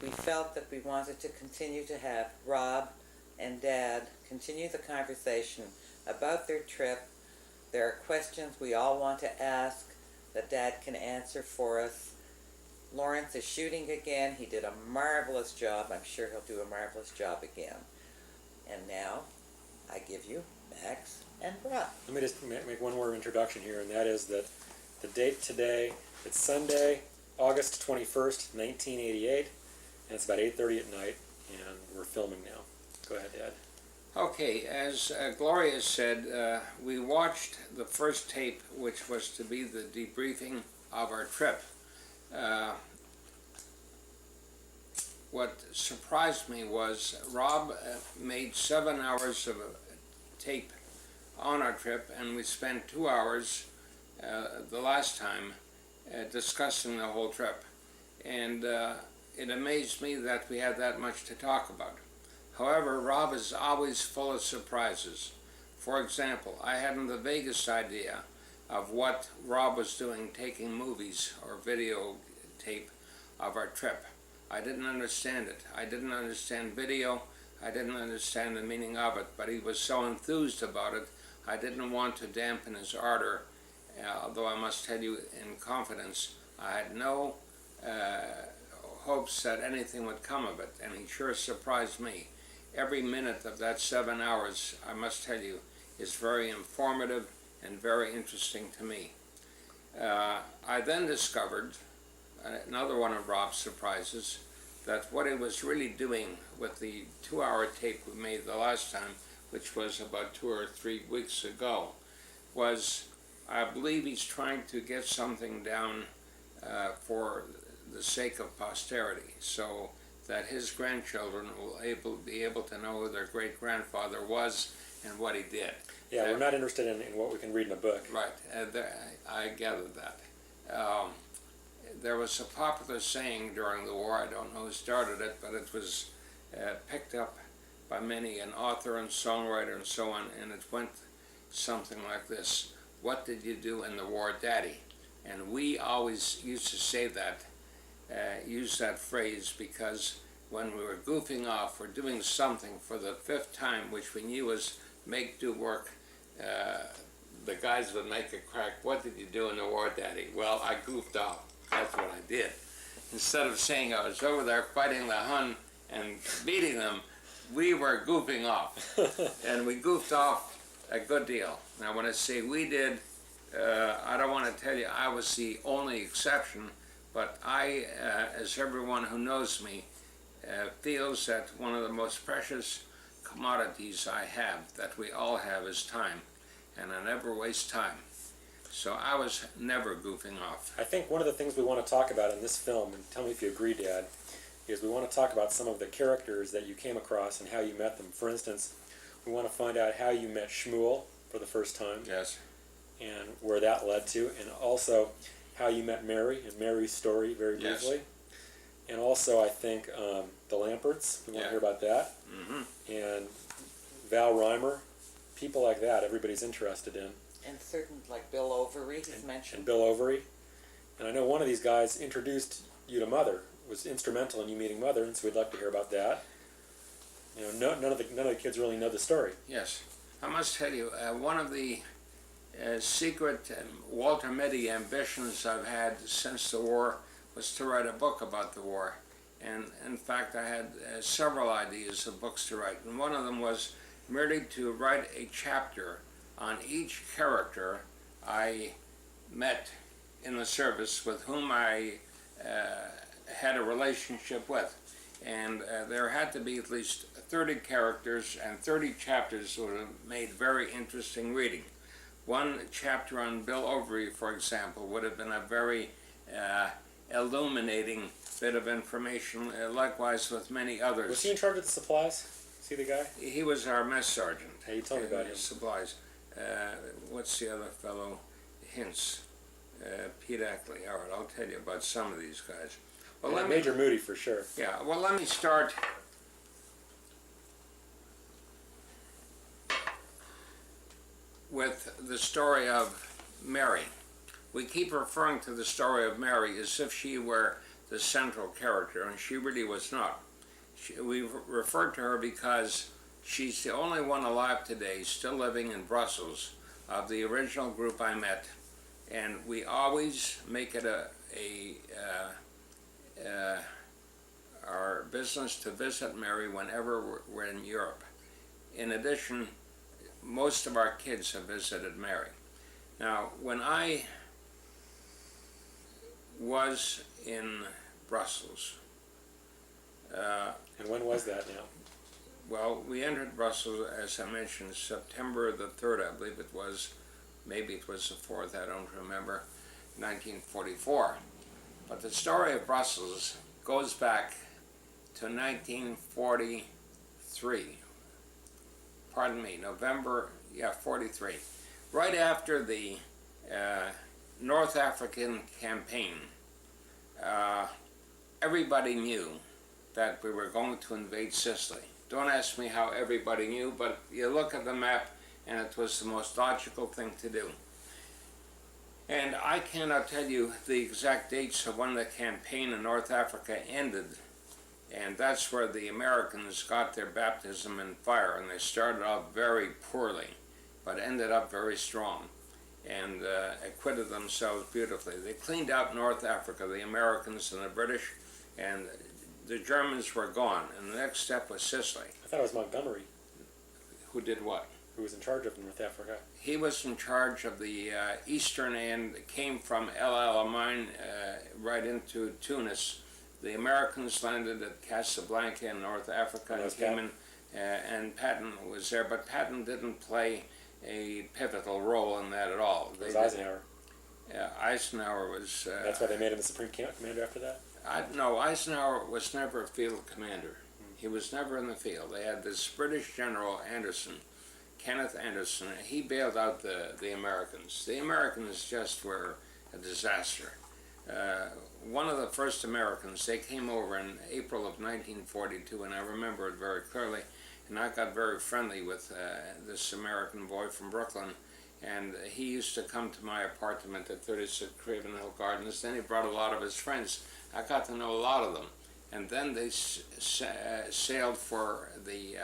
we felt that we wanted to continue to have Rob and Dad continue the conversation about their trip. There are questions we all want to ask that Dad can answer for us. Laurence is shooting again. He did a marvelous job. I'm sure he'll do a marvelous job again. And now, I give you Max and Rob. Let me just make one more introduction here, and that is that the date today, it's Sunday, August 21st, 1988, and it's about 8:30 at night, and we're filming now. Go ahead, Dad. Okay, as Gloria said, we watched the first tape, which was to be the debriefing of our trip. What surprised me was Rob made 7 hours of a tape on our trip, and we spent 2 hours the last time discussing the whole trip. And it amazed me that we had that much to talk about. However, Rob is always full of surprises. For example, I hadn't the vaguest idea of what Rob was doing taking movies or videotape of our trip. I didn't understand it. I didn't understand video. I didn't understand the meaning of it, but he was so enthused about it, I didn't want to dampen his ardor, although I must tell you in confidence, I had no hopes that anything would come of it, and he sure surprised me. Every minute of that 7 hours, I must tell you, is very informative and very interesting to me. I then discovered, another one of Rob's surprises, that what he was really doing with the 2-hour tape we made the last time, which was about 2 or 3 weeks ago, was, I believe he's trying to get something down for the sake of posterity, so that his grandchildren will be able to know who their great-grandfather was and what he did. Yeah, we're not interested in what we can read in a book. Right, I gathered that. There was a popular saying during the war, I don't know who started it, but it was picked up by many, an author and songwriter and so on, and it went something like this: "What did you do in the war, Daddy?" And we always used to say that, use that phrase, because when we were goofing off or doing something for the 5th time, which we knew was make-do work, the guys would make a crack, "What did you do in the war, Daddy?" Well, I goofed off. That's what I did. Instead of saying I was over there fighting the Hun and beating them, we were goofing off. And we goofed off a good deal. Now, when I say we did, I don't want to tell you I was the only exception, but I, as everyone who knows me, feels that one of the most precious commodities I have, that we all have, is time. And I never waste time. So I was never goofing off. I think one of the things we want to talk about in this film, and tell me if you agree, Dad, is we want to talk about some of the characters that you came across and how you met them. For instance, we want to find out how you met Shmuel for the first time. Yes. And where that led to, and also how you met Mary and Mary's story very briefly. Yes. And also, I think, the Lamperts, we want to hear about that. Mm-hmm. And Val Reimer, people like that, everybody's interested in. And certain, like Bill Overy, he's mentioned. And Bill Overy. And I know one of these guys introduced you to Mother, was instrumental in you meeting Mother, and so we'd like to hear about that. You know, none of the kids really know the story. Yes. I must tell you, one of the secret Walter Mitty ambitions I've had since the war was to write a book about the war. And in fact, I had several ideas of books to write. And one of them was merely to write a chapter on each character I met in the service with whom I had a relationship with. And there had to be at least 30 characters, and 30 chapters would have made very interesting reading. One chapter on Bill Overy, for example, would have been a very illuminating bit of information, likewise with many others. Was he in charge of the supplies? See the guy? He was our mess sergeant. Hey, you told me about him. Supplies. What's the other fellow? Hints. Pete Ackley. All right, I'll tell you about some of these guys. Well, Major Moody for sure. Yeah, well, let me start with the story of Mary. We keep referring to the story of Mary as if she were the central character, and she really was not. We referred to her because she's the only one alive today, still living in Brussels, of the original group I met, and we always make it our business to visit Mary whenever we're in Europe. In addition, most of our kids have visited Mary. Now, when I was in Brussels, And when was that now? well, we entered Brussels, as I mentioned, September the 3rd, I believe it was. Maybe it was the 4th, I don't remember, 1944. But the story of Brussels goes back to 1943. Pardon me, 43. Right after the North African campaign, everybody knew that we were going to invade Sicily. Don't ask me how everybody knew, but you look at the map and it was the most logical thing to do. And I cannot tell you the exact dates of when the campaign in North Africa ended, and that's where the Americans got their baptism in fire, and they started off very poorly, but ended up very strong, and acquitted themselves beautifully. They cleaned out North Africa, the Americans and the British, and the Germans were gone, and the next step was Sicily. I thought it was Montgomery Who did what? who was in charge of North Africa. He was in charge of the eastern end, came from El Alamein right into Tunis. The Americans landed at Casablanca in North Africa and came in, and Patton was there, but Patton didn't play a pivotal role in that at all. It was Eisenhower. Eisenhower was... That's why they made him the Supreme Commander after that? No, Eisenhower was never a field commander. He was never in the field. They had this British general, Anderson, Kenneth Anderson. He bailed out the Americans. The Americans just were a disaster. One of the first Americans, they came over in April of 1942, and I remember it very clearly, and I got very friendly with this American boy from Brooklyn, and he used to come to my apartment at 36 Craven Hill Gardens. Then he brought a lot of his friends. I got to know a lot of them, and then they sailed for the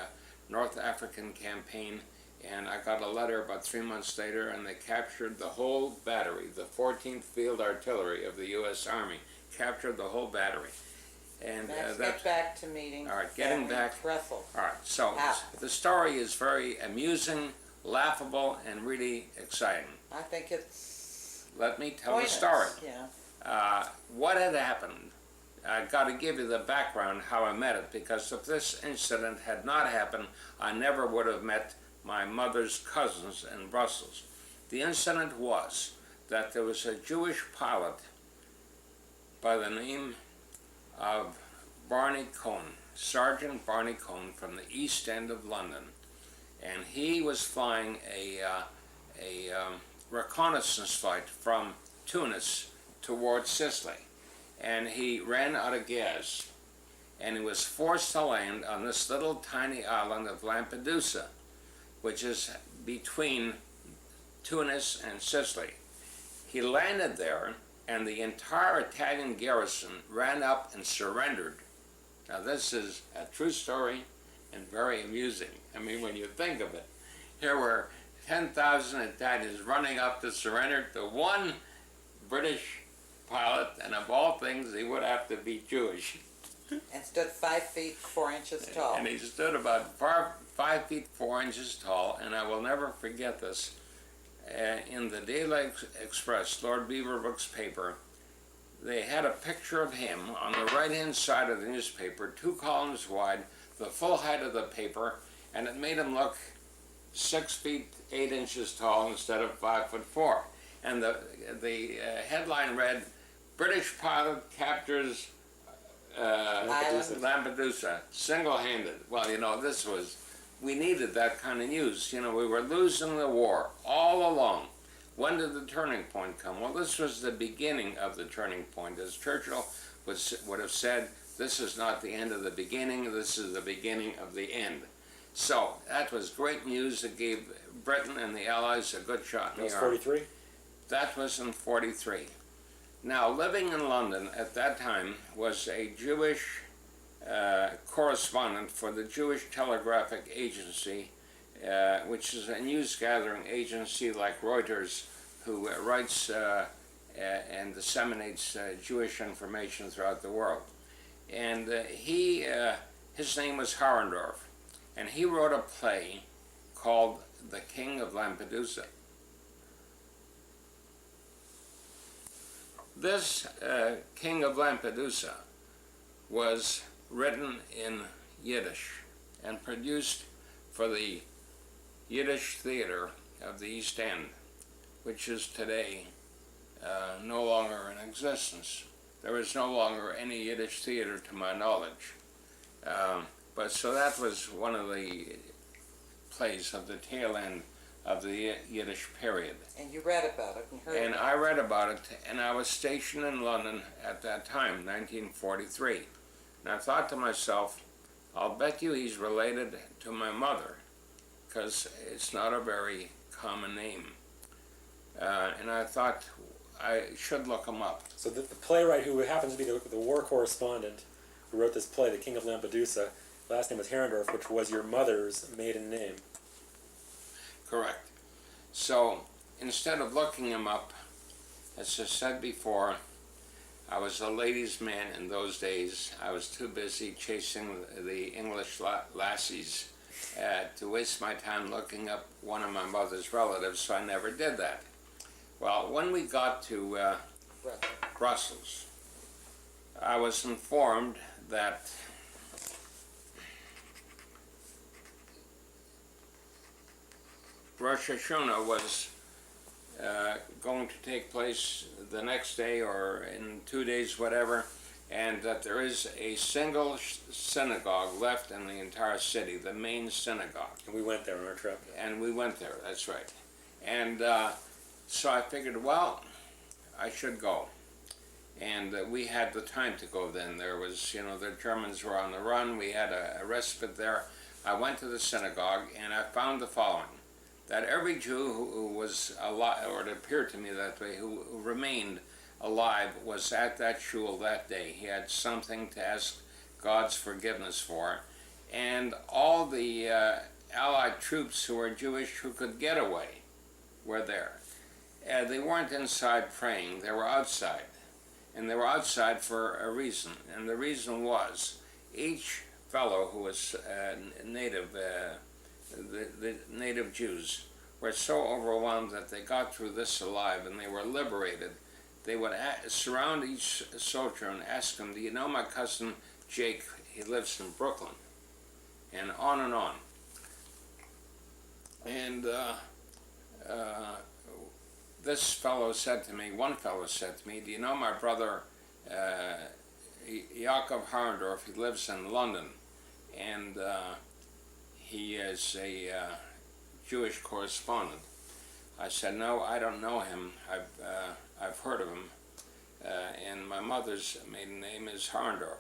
North African campaign, and I got a letter about 3 months later, and they captured the whole battery. The 14th Field Artillery of the U.S. Army captured the whole battery. And Let's get back to meeting. All right, getting back. Russell. All right, so the story is very amusing, laughable, and really exciting. I think it's Let me tell pointless. the story. Yeah. What had happened, I've got to give you the background how I met it, because if this incident had not happened, I never would have met my mother's cousins in Brussels. The incident was that there was a Jewish pilot by the name of Barney Cohn, Sergeant Barney Cohn from the East End of London, and he was flying a reconnaissance flight from Tunis towards Sicily, and he ran out of gas, and he was forced to land on this little tiny island of Lampedusa, which is between Tunis and Sicily. He landed there, and the entire Italian garrison ran up and surrendered. Now this is a true story and very amusing. I mean, when you think of it, here were 10,000 Italians running up to surrender to one British pilot, and of all things, he would have to be Jewish. And stood 5 feet 4 inches tall. And he stood about 5 feet 4 inches tall, and I will never forget this. In the Daily Express, Lord Beaverbrook's paper, they had a picture of him on the right-hand side of the newspaper, 2 columns wide, the full height of the paper, and it made him look 6 feet 8 inches tall instead of 5 foot 4. And the headline read, "British pilot captures Lampedusa, single-handed." Well, you know, we needed that kind of news. You know, we were losing the war all along. When did the turning point come? Well, this was the beginning of the turning point. As Churchill would have said, this is not the end of the beginning, this is the beginning of the end. So, that was great news. It gave Britain and the Allies a good shot in the arm. That was 43? That was in 43. Now, living in London at that time was a Jewish correspondent for the Jewish Telegraphic Agency, which is a news gathering agency like Reuters, who writes and disseminates Jewish information throughout the world. And his name was Harrendorf, and he wrote a play called The King of Lampedusa. This King of Lampedusa was written in Yiddish and produced for the Yiddish Theater of the East End, which is today no longer in existence. There is no longer any Yiddish theater to my knowledge. But so that was one of the plays of the tail end of the Yiddish period. And you read about it and heard And about I read about it, and I was stationed in London at that time, 1943. And I thought to myself, I'll bet you he's related to my mother, because it's not a very common name. And I thought I should look him up. So the playwright, who happens to be the war correspondent who wrote this play, The King of Lampedusa, last name was Herrendorf, which was your mother's maiden name. Correct. So instead of looking him up, as I said before, I was a ladies' man in those days. I was too busy chasing the English lassies to waste my time looking up one of my mother's relatives, so I never did that. Well, when we got to Brussels, I was informed that Rosh Hashanah was going to take place the next day or in 2 days, whatever, and that there is a single synagogue left in the entire city, the main synagogue. And we went there on our trip. And we went there, that's right. And so I figured, well, I should go. And we had the time to go then. There was, the Germans were on the run. We had a respite there. I went to the synagogue, and I found the following: that every Jew who was alive, or it appeared to me that way, who remained alive, was at that shul that day. He had something to ask God's forgiveness for. And all the Allied troops who were Jewish who could get away were there. They weren't inside praying, they were outside. And they were outside for a reason. And the reason was, each fellow who was native, the native Jews, were so overwhelmed that they got through this alive and they were liberated. They would surround each soldier and ask him, do you know my cousin Jake? He lives in Brooklyn. And on and on. And this fellow said to me, one fellow said to me, do you know my brother Yaakov Harrendorf? He lives in London, and he is a Jewish correspondent. I said, no, I don't know him. I've heard of him, and my mother's maiden name is Harrendorf.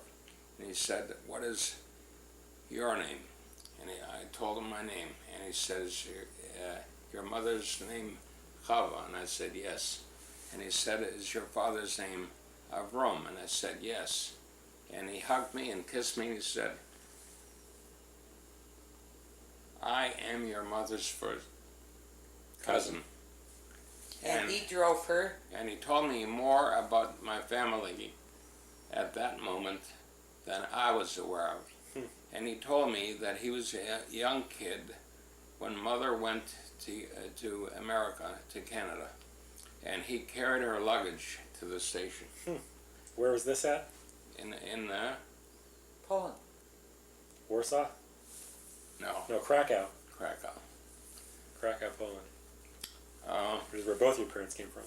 And he said, what is your name? And I told him my name, and he says, your mother's name Chava? And I said, yes. And he said, is your father's name Avram? And I said, yes. And he hugged me and kissed me, and he said, I am your mother's first cousin. And he drove her. And he told me more about my family at that moment than I was aware of. And he told me that he was a young kid when mother went to America, to Canada, and he carried her luggage to the station. Where was this at? In Poland. Warsaw? No, Krakow. Krakow. Krakow, Poland. Which is where both your parents came from.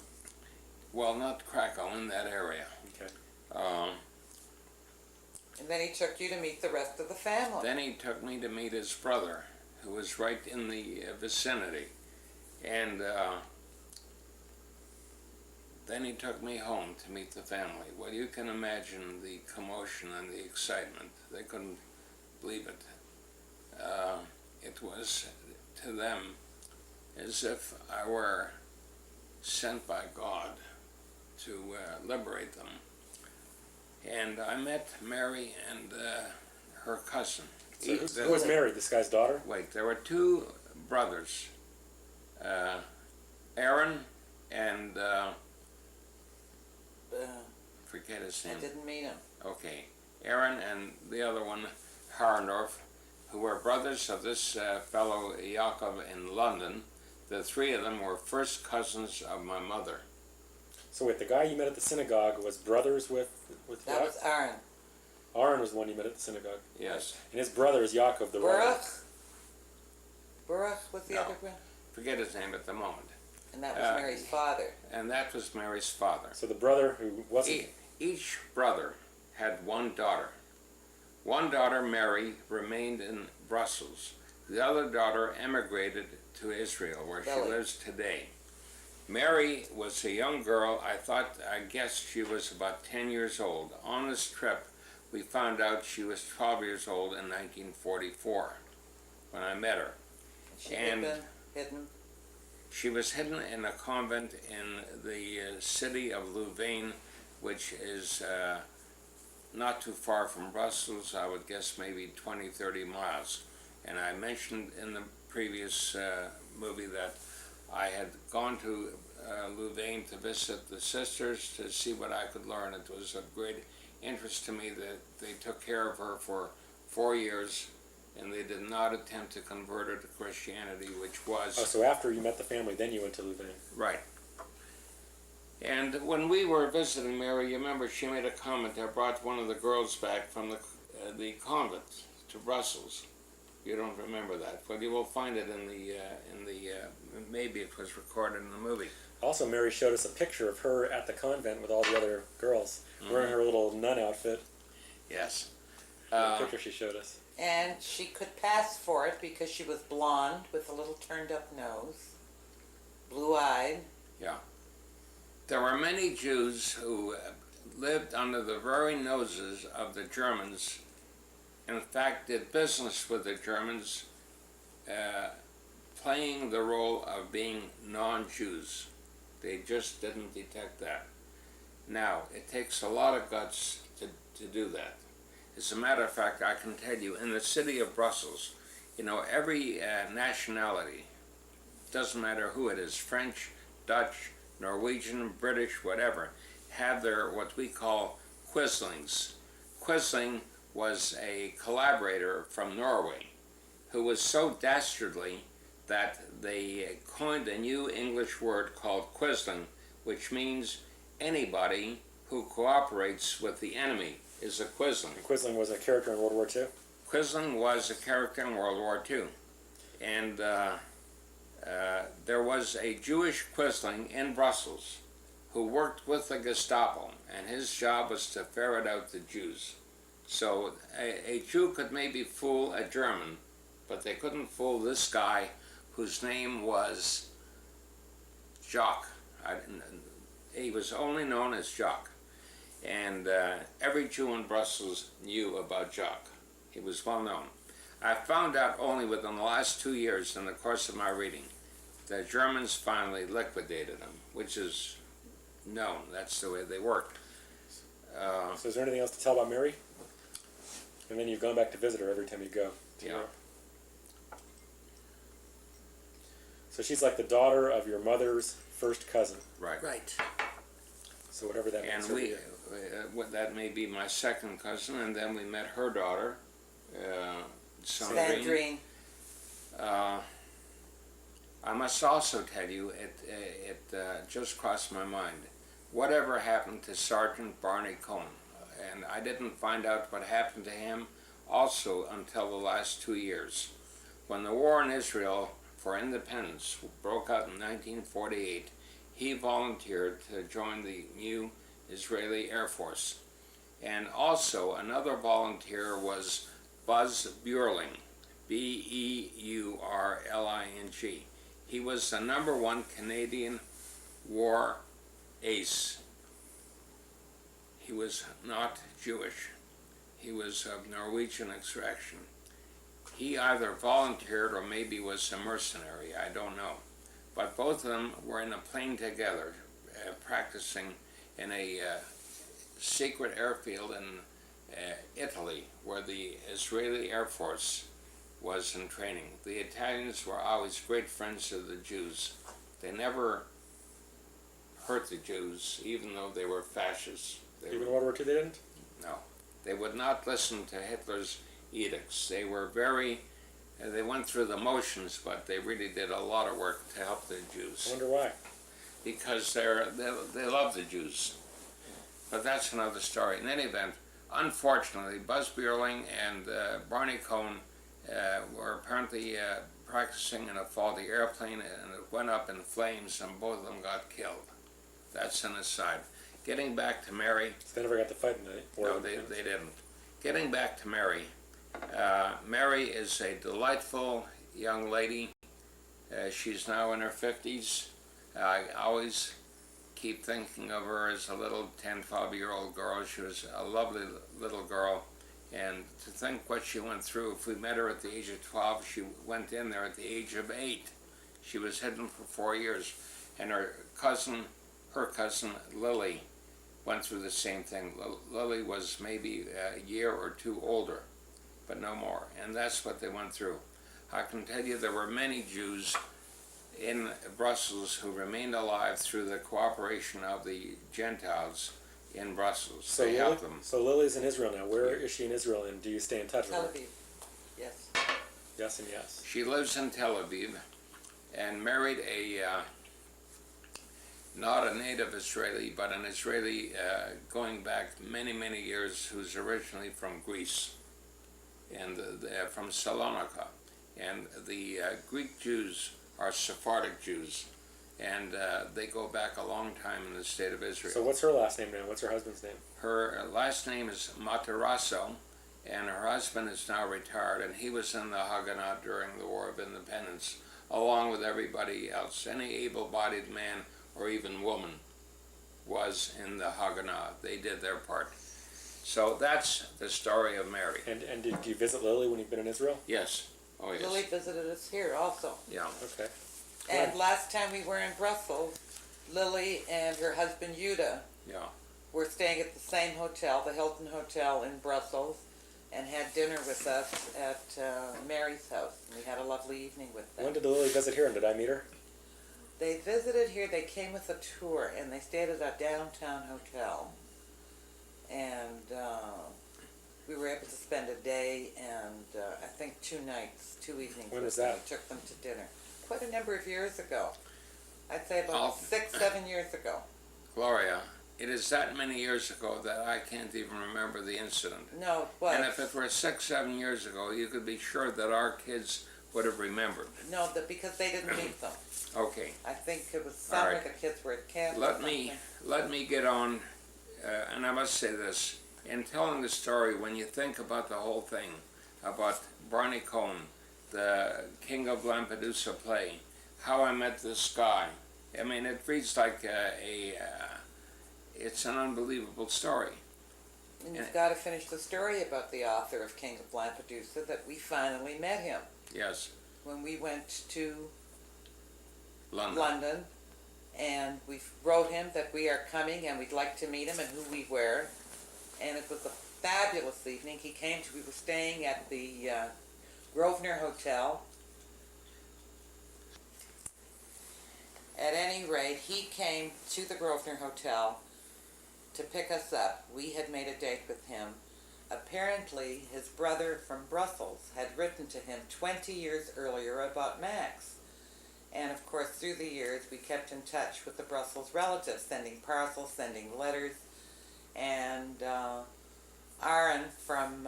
Well, not Krakow, in that area. Okay. And then he took you to meet the rest of the family. Then he took me to meet his brother, who was right in the vicinity. And then he took me home to meet the family. Well, you can imagine the commotion and the excitement. They couldn't believe it. It was, to them, as if I were sent by God to liberate them. And I met Mary and her cousin. So who was Mary, this guy's daughter? Wait, there were two brothers, Aaron and forget his I name. didn't meet him. Okay, Aaron and the other one, Harndorf, who were brothers of this fellow Jacob in London. The three of them were first cousins of my mother. So wait, the guy you met at the synagogue was brothers with That Yaakov? was Aaron. Aaron was the one you met at the synagogue. Yes. And his brother is Yaakov the writer. Baruch? Baruch was the No. other brother? Forget his name at the moment. And that was Mary's father. And that was Mary's father. So the brother who wasn't... Each brother had one daughter. One daughter, Mary, remained in Brussels. The other daughter emigrated to Israel, where she lives today. Mary was a young girl. I guess she was about 10 years old. On this trip, we found out she was 12 years old in 1944 when I met her. She had been hidden. She was hidden in a convent in the city of Louvain, which is not too far from Brussels. I would guess maybe 20, 30 miles. And I mentioned in the previous movie that I had gone to Louvain to visit the sisters to see what I could learn. It was of great interest to me that they took care of her for 4 years, and they did not attempt to convert her to Christianity, which was... Oh, so after you met the family, then you went to Louvain. Right. And when we were visiting Mary, you remember she made a comment that brought one of the girls back from the convent to Brussels. You don't remember that, but you will find it in the maybe it was recorded in the movie. Also, Mary showed us a picture of her at the convent with all the other girls, wearing her little nun outfit. Yes. The picture she showed us. And she could pass for it because she was blonde with a little turned up nose, blue-eyed. Yeah. There were many Jews who lived under the very noses of the Germans. In fact, did business with the Germans, playing the role of being non-Jews. They just didn't detect that. Now, it takes a lot of guts to do that. As a matter of fact, I can tell you, in the city of Brussels, you know, every nationality, doesn't matter who it is, French, Dutch, Norwegian, British, whatever, have their what we call quislings. Quisling was a collaborator from Norway who was so dastardly that they coined a new English word called quisling, which means anybody who cooperates with the enemy is a quisling. And Quisling was a character in World War II? Quisling was a character in World War II. And there was a Jewish quisling in Brussels who worked with the Gestapo, and his job was to ferret out the Jews. So a Jew could maybe fool a German, but they couldn't fool this guy whose name was Jacques. He was only known as Jacques. And every Jew in Brussels knew about Jacques. He was well known. I found out only within the last 2 years in the course of my reading the Germans finally liquidated him, which is known. That's the way they work. So is there anything else to tell about Mary? And then you've gone back to visit her every time you go to Yeah. Europe. So she's like the daughter of your mother's first cousin. Right. Right. So whatever that means. And that may be my second cousin, and then we met her daughter, Sandrine. I must also tell you, it just crossed my mind. Whatever happened to Sergeant Barney Cohen? And I didn't find out what happened to him also until the last 2 years. When the war in Israel for independence broke out in 1948, he volunteered to join the new Israeli Air Force. And also another volunteer was Buzz Burling, B-E-U-R-L-I-N-G. He was the #1 Canadian war ace. He was not Jewish. He was of Norwegian extraction. He either volunteered or maybe was a mercenary, I don't know. But both of them were in a plane together, practicing in a secret airfield in Italy, where the Israeli Air Force was in training. The Italians were always great friends of the Jews. They never hurt the Jews, even though they were fascists. Even in World War II they didn't? No. They would not listen to Hitler's edicts. They were very, they went through the motions, but they really did a lot of work to help the Jews. I wonder why. Because they love the Jews. But that's another story. In any event, unfortunately, Buzz Bierling and Barney Cohn were apparently practicing in a faulty airplane, and it went up in flames, and both of them got killed. That's an aside. Getting back to Mary. So they never got to fight in the war. No, they didn't. Getting back to Mary. Mary is a delightful young lady. She's now in her 50s. I always keep thinking of her as a little 10, 12-year-old girl. She was a lovely little girl. And to think what she went through, if we met her at the age of 12, she went in there at the age of 8. She was hidden for 4 years. And her cousin Lily, went through the same thing. Lily was maybe a year or two older, but no more. And that's what they went through. I can tell you there were many Jews in Brussels who remained alive through the cooperation of the Gentiles in Brussels. So they helped them. So Lily's in Israel now. Where is she in Israel, and do you stay in touch with Tel her? Aviv. Yes. Yes and yes. She lives in Tel Aviv and married a not a native Israeli, but an Israeli going back many, many years, who's originally from Greece and from Salonika. And the Greek Jews are Sephardic Jews, and they go back a long time in the state of Israel. So what's her last name now? What's her husband's name? Her last name is Matarasso, and her husband is now retired, and he was in the Haganah during the War of Independence, along with everybody else. Any able-bodied man or even woman was in the Haganah. They did their part. So that's the story of Mary. And did you visit Lily when you've been in Israel? Yes. Oh, yes. Lily visited us here also. Yeah. Okay. And last time we were in Brussels, Lily and her husband Yuda Yeah. were staying at the same hotel, the Hilton Hotel in Brussels, and had dinner with us at Mary's house. And we had a lovely evening with them. When did Lily visit here, and did I meet her? They visited here, they came with a tour, and they stayed at a downtown hotel. And we were able to spend a day and I think 2 nights, 2 evenings. When was with them. that? We took them to dinner. Quite a number of years ago. I'd say Oh. about 6, 7 years ago. Gloria, it is that many years ago that I can't even remember the incident. No, it was. And if it were 6, 7 years ago, you could be sure that our kids would have remembered. No, because they didn't meet them. Okay. I think it was summer, right. the kids were at camp. or Let me get on, and I must say this. In telling the story, when you think about the whole thing, about Barney Cohn, the King of Lampedusa play, How I Met This Guy, I mean, it reads like it's an unbelievable story. And you've got to finish the story about the author of King of Lampedusa, that we finally met him Yes, when we went to London. London, and we wrote him that we are coming and we'd like to meet him and who we were. And it was a fabulous evening. He came to, we were staying at the Grosvenor Hotel. At any rate, he came to the Grosvenor Hotel to pick us up. We had made a date with him. Apparently, his brother from Brussels had written to him 20 years earlier about Max. And of course, through the years, we kept in touch with the Brussels relatives, sending parcels, sending letters. And Aaron from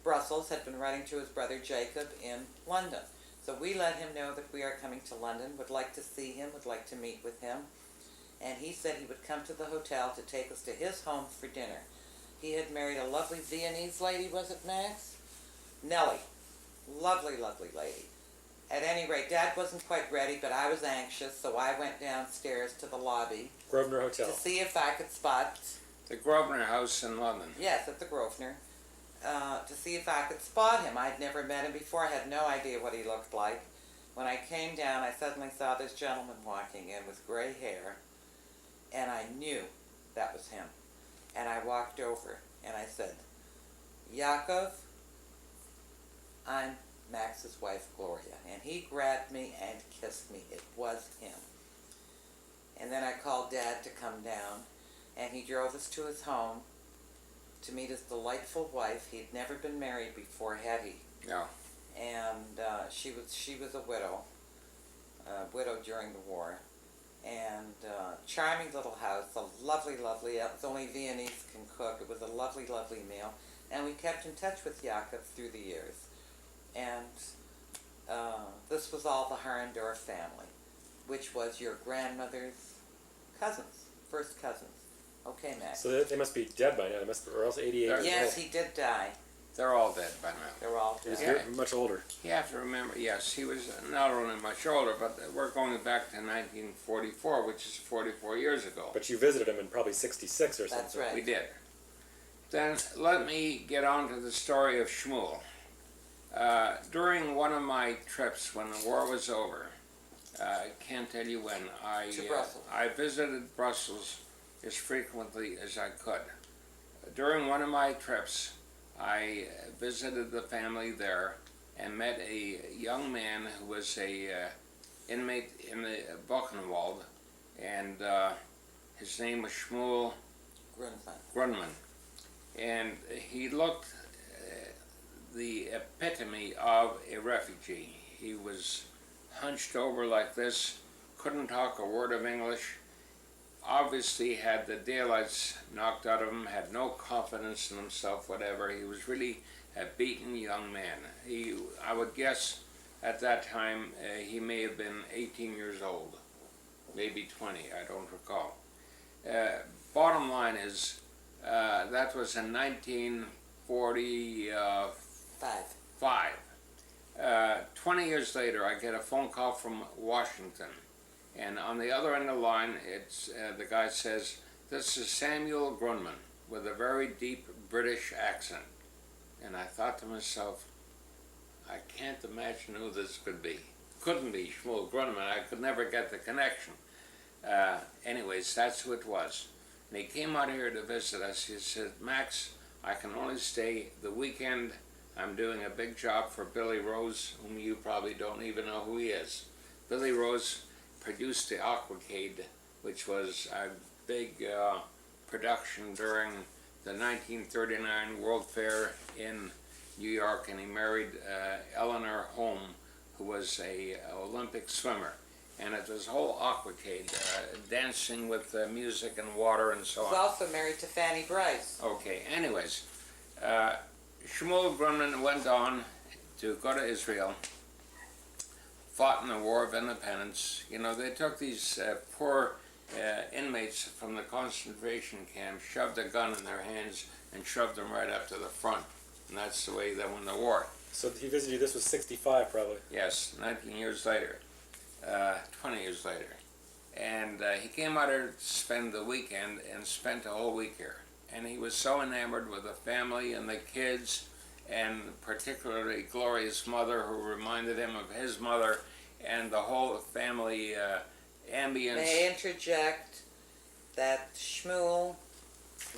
Brussels had been writing to his brother Jacob in London. So we let him know that we are coming to London, would like to see him, would like to meet with him. And he said he would come to the hotel to take us to his home for dinner. He had married a lovely Viennese lady, was it, Max? Nellie. Lovely, lovely lady. At any rate, Dad wasn't quite ready, but I was anxious, so I went downstairs to the lobby Grosvenor Hotel. to see if I could spot... The Grosvenor House in London. Yes, at the Grosvenor, to see if I could spot him. I'd never met him before. I had no idea what he looked like. When I came down, I suddenly saw this gentleman walking in with gray hair, and I knew that was him. And I walked over and I said, Yaakov, I'm Max's wife, Gloria. And he grabbed me and kissed me. It was him. And then I called Dad to come down, and he drove us to his home to meet his delightful wife. He'd never been married before, had he? No. And she was a widow during the war. And charming little house, a lovely, it's only Viennese can cook. It was a lovely, lovely meal. And we kept in touch with Yaakov through the years. And this was all the Harendorf family, which was your grandmother's cousins, first cousins. Okay, Max. So they must be dead by now. They must, or else 88. Yes, he did die. They're all dead by now. They're all He was dead. much older. You have to remember, yes, he was not only much older, but we're going back to 1944, which is 44 years ago. But you visited him in probably 66 or something. That's right. We did. Then let me get on to the story of Shmuel. During one of my trips when the war was over, I can't tell you when, To Brussels. I visited Brussels as frequently as I could. During one of my trips, I visited the family there and met a young man who was a inmate in the Buchenwald, and his name was Shmuel Grunman. And he looked the epitome of a refugee. He was hunched over like this, couldn't talk a word of English, obviously had the daylights knocked out of him, had no confidence in himself, whatever. He was really a beaten young man. I would guess at that time he may have been 18 years old, maybe 20, I don't recall. Bottom line is, that was in 1945. 20 years later, I get a phone call from Washington. And on the other end of the line, it's the guy says, "This is Samuel Grunman with a very deep British accent." And I thought to myself, I can't imagine who this could be. Couldn't be Shmuel Grunman. I could never get the connection. Anyways, that's who it was. And he came out here to visit us. He said, "Max, I can only stay the weekend. I'm doing a big job for Billy Rose, whom you probably don't even know who he is." Billy Rose produced the Aquacade, which was a big production during the 1939 World Fair in New York, and he married Eleanor Holm, who was a Olympic swimmer. And it was whole Aquacade, dancing with music and water and so He on. was also married to Fanny Bryce. Okay, anyways, Shmuel Grunman went on to go to Israel, fought in the War of Independence. You know, they took these poor inmates from the concentration camp, shoved a gun in their hands, and shoved them right up to the front. And that's the way they won the war. So he visited you, this was 65 probably. Yes, 19 years later, 20 years later. And he came out here to spend the weekend and spent a whole week here. And he was so enamored with the family and the kids, and particularly Gloria's mother, who reminded him of his mother, and the whole family ambience. May I interject that Shmuel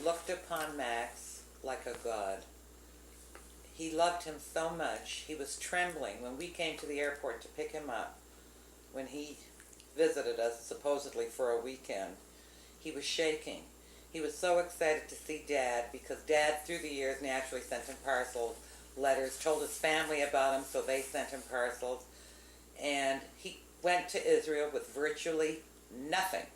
looked upon Max like a god. He loved him so much. He was trembling when we came to the airport to pick him up. When he visited us, supposedly for a weekend, he was shaking. He was so excited to see Dad, because Dad, through the years, naturally sent him parcels, letters, told his family about him, so they sent him parcels. And he went to Israel with virtually nothing.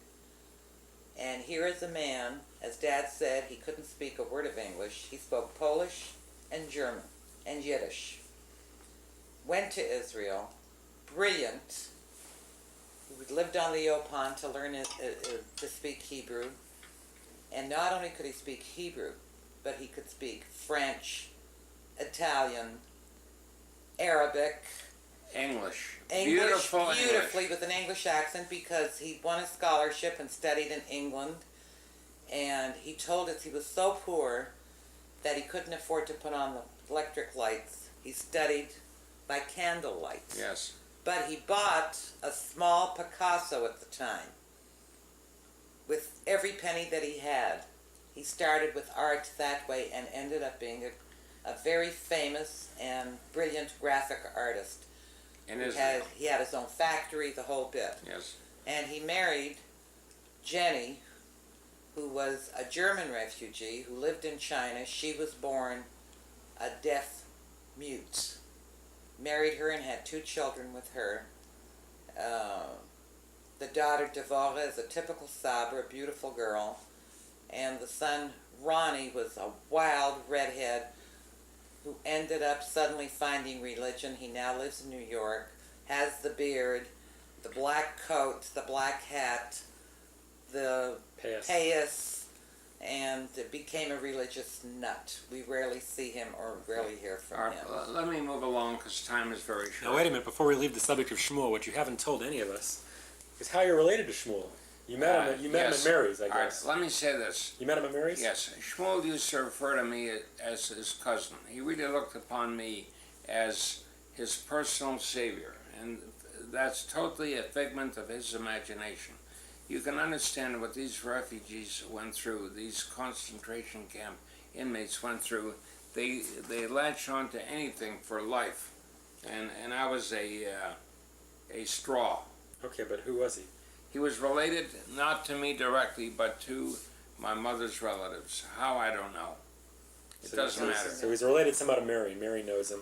And here is a man, as Dad said, he couldn't speak a word of English. He spoke Polish and German and Yiddish. Went to Israel, brilliant. He lived on the Yopon to learn to speak Hebrew. And not only could he speak Hebrew, but he could speak French, Italian, Arabic, English. beautifully English. with an English accent, because he won a scholarship and studied in England. And he told us he was so poor that he couldn't afford to put on the electric lights. He studied by candlelight. Yes. But he bought a small Picasso at the time. with every penny that he had. He started with art that way and ended up being a very famous and brilliant graphic artist. In Israel. He had his own factory, the whole bit. Yes. And he married Jenny, who was a German refugee who lived in China. She was born a deaf mute. Married her and had 2 children with her. The daughter Devora is a typical Sabra, a beautiful girl. And the son Ronnie was a wild redhead who ended up suddenly finding religion. He now lives in New York, has the beard, the black coat, the black hat, the payas, and became a religious nut. We rarely see him or rarely hear from him. Let me move along because time is very short. Now wait a minute, before we leave the subject of Shmuel, what you haven't told any of us is how you're related to Shmuel. You met him. You met him at Mary's, I guess. All right, let me say this. You met him at Mary's? Yes, Shmuel used to refer to me as his cousin. He really looked upon me as his personal savior, and that's totally a figment of his imagination. You can understand what these refugees went through, these concentration camp inmates went through. They latch on to anything for life, and I was a straw. Okay, but who was he? He was related not to me directly, but to my mother's relatives. How, I don't know. It doesn't matter. So he's related somehow to Mary. Mary knows him.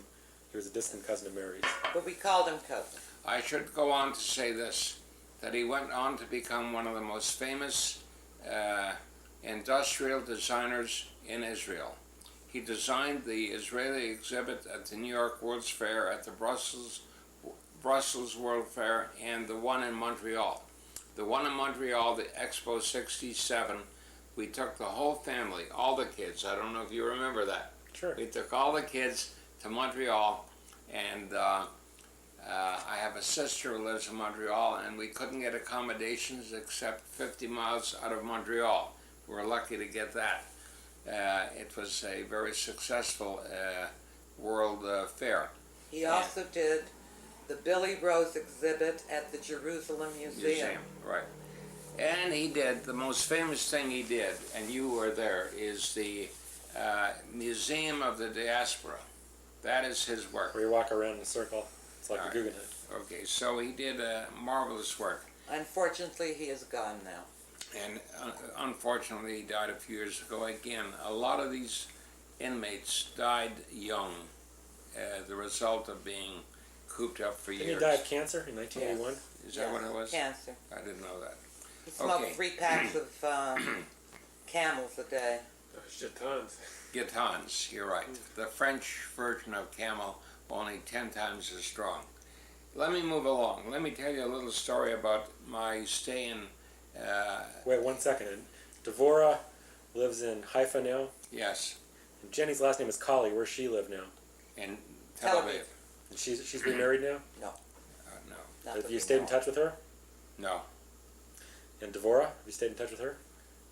He was a distant cousin of Mary's. But we called him cousin. I should go on to say this, that he went on to become one of the most famous industrial designers in Israel. He designed the Israeli exhibit at the New York World's Fair, at the Brussels World Fair, and the one in Montreal. The one in Montreal, the Expo 67, we took the whole family, all the kids. I don't know if you remember that. Sure. We took all the kids to Montreal, and I have a sister who lives in Montreal, and we couldn't get accommodations except 50 miles out of Montreal. We were lucky to get that. It was a very successful World Fair. He also did the Billy Rose exhibit at the Jerusalem Museum. Right. And he did, the most famous thing he did, and you were there, is the Museum of the Diaspora. That is his work. Where you walk around in a circle. It's like a Guggenheim. Okay, so he did marvelous work. Unfortunately, he is gone now. And unfortunately, he died a few years ago. Again, a lot of these inmates died young, the result of being cooped up for years. Didn't he die of cancer in 1981? Yes. Is that what it was? Cancer. I didn't know that. He smoked Okay. 3 packs of Camels a day. Gitans. Gitans, you're right. The French version of Camel, only 10 times as strong. Let me move along. Let me tell you a little story about my stay in... Wait 1 second. Devora lives in Haifa now. Yes, And Jenny's last name is Kali. Where's she live now? in Tel Aviv. And she's remarried now? No. Not Have that you we stayed in know. touch with her? No. And Devora? Have you stayed in touch with her?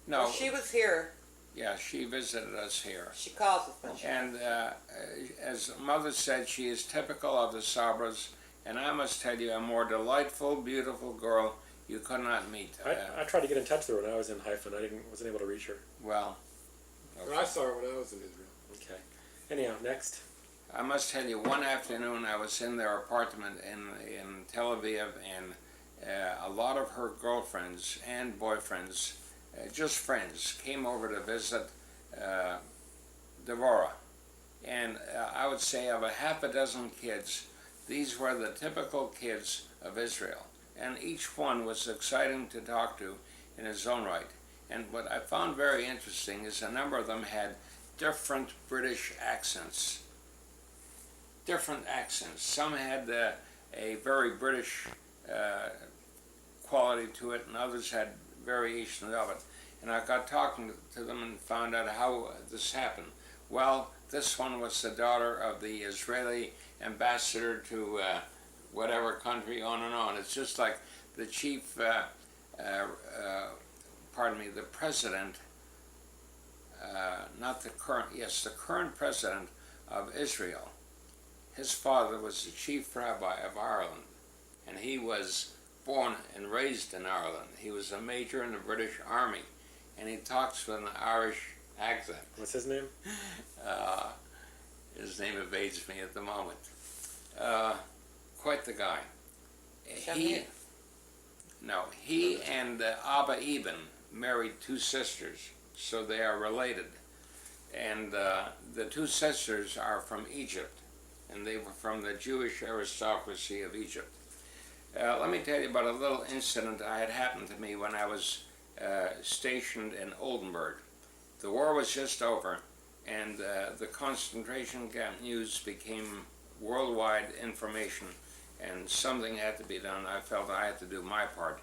No. Well, she was here. Yeah, she visited us here. She calls us when she... And as Mother said, she is typical of the Sabras, and I must tell you, a more delightful, beautiful girl you could not meet. I tried to get in touch with her when I was in Haifa, and wasn't able to reach her. Well, Well, I saw her when I was in Israel. Okay. Anyhow, next. I must tell you, one afternoon I was in their apartment in Tel Aviv, and a lot of her girlfriends and boyfriends, just friends, came over to visit Devora. And I would say of a half a dozen kids, these were the typical kids of Israel. And each one was exciting to talk to in his own right. And what I found very interesting is a number of them had different British accents. Different accents. Some had a very British quality to it, and others had variations of it. And I got talking to them and found out how this happened. Well, this one was the daughter of the Israeli ambassador to whatever country, on and on. It's just like the chief, the president, not the current, yes, the current president of Israel. His father was the chief rabbi of Ireland, and he was born and raised in Ireland. He was a major in the British Army, and he talks with an Irish accent. What's his name? His name evades me at the moment. Quite the guy. Shamir. He and Abba Eben married two sisters, so they are related. And the two sisters are from Egypt, and they were from the Jewish aristocracy of Egypt. Let me tell you about a little incident that had happened to me when I was stationed in Oldenburg. The war was just over, and the concentration camp news became worldwide information, and something had to be done. I felt I had to do my part.